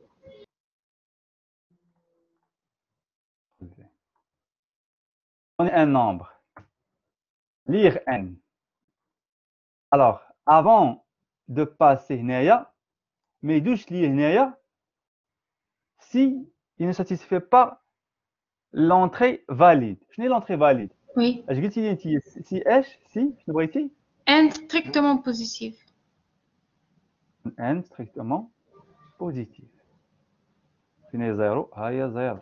donner un nombre. Lire n. Alors, avant de passer هنايا ما يدوش ليه هنايا si il ne satisfait pas l'entrée valide. شنو هي l'entrée valide؟ Oui. اش قلتي لي انت سي اش سي شنو بغيتي؟ n strictement positif. n strictement positif. فين هي زيرو؟ ها هي زيرو.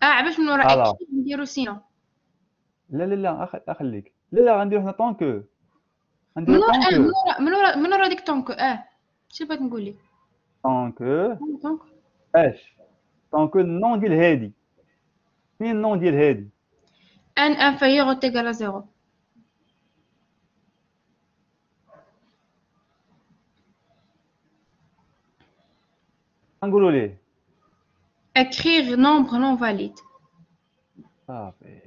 عباش من وراء Alors. اكيد نديرو سينو. لا اخليك. لا غنديرو هنا طونكو. من غنديرو وراء طونكو. من وراء ديك طونكو شنو بغيت نقول لك؟ طونكو اش؟ طونكو النون ديال هادي. فين النون ديال هادي؟ n inférieur ou égal à 0. نقولوا ليه écrire nombre non valide. صافي.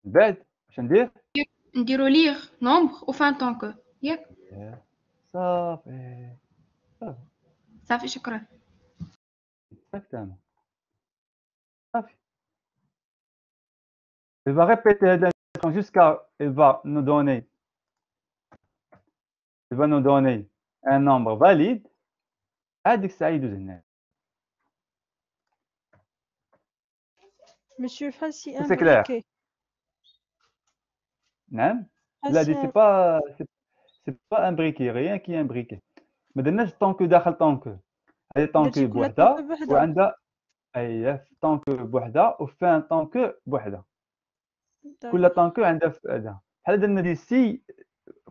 بعد واش ندير؟ نديرو lire nombre ou fin طونكو ياك؟ صافي. صافي شكرا. Exactement. صافي. Il va répéter l'instruction jusqu'à il va nous donner un nombre valide. هذيك الساعة يدوز هنا. Monsieur Fassi C'est clair. imbriqué. نعم. لا دي سي با امبريكي rien qui est imbriqué. ما درناش طونكو داخل طونكو. هذه طونكو بوحدها وعندها طونكو بوحدها وفان طونكو بوحدها. كل طونكو عندها فائدة. بحال درنا دي سي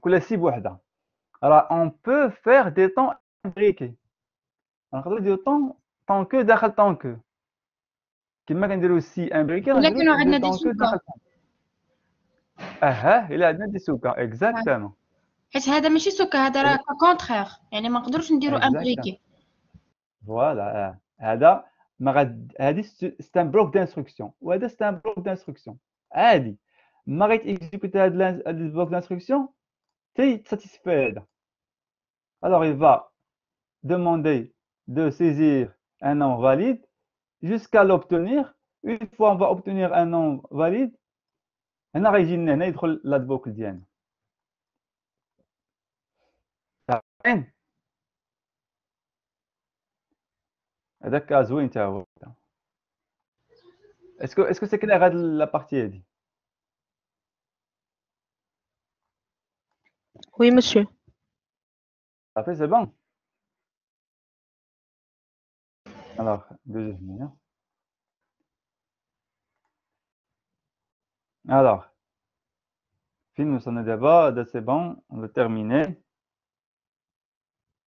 كل سي بوحدها. راه on peut faire des temps imbriqués. نقدروا نديرو طونكو داخل طونكو. كما كنديرو سي امبريكي ولكن عندنا دي طونكو سوكا. داخل طونكو. الا عندنا دي سوكا اكزاكتومون. حيت هذا ماشي سوكا هذا راه كونترير يعني ما نقدروش نديرو امبريكي. فوالا هذا ما غاد هذه سي ان بلوك دانستركسيون وهذا سي ان بلوك دانستركسيون عادي. ما غيتيكزيكوتي هذا البلوك دانستركسيون تي ساتيسفاي هذا. Alors il va demander de saisir un nom valide jusqu'à l'obtenir. Une fois on va obtenir un nom valide هنا غيجي لنا هنا يدخل لهاد بوكل ديالنا. فاهم؟ هذاك زوين تا هو. اسكو سي كلير هاد لا بارتي هادي؟ Oui, monsieur. صافي سي بون. Alors deuxième. Alors, film nous en est d'abord, c'est bon, on va terminer.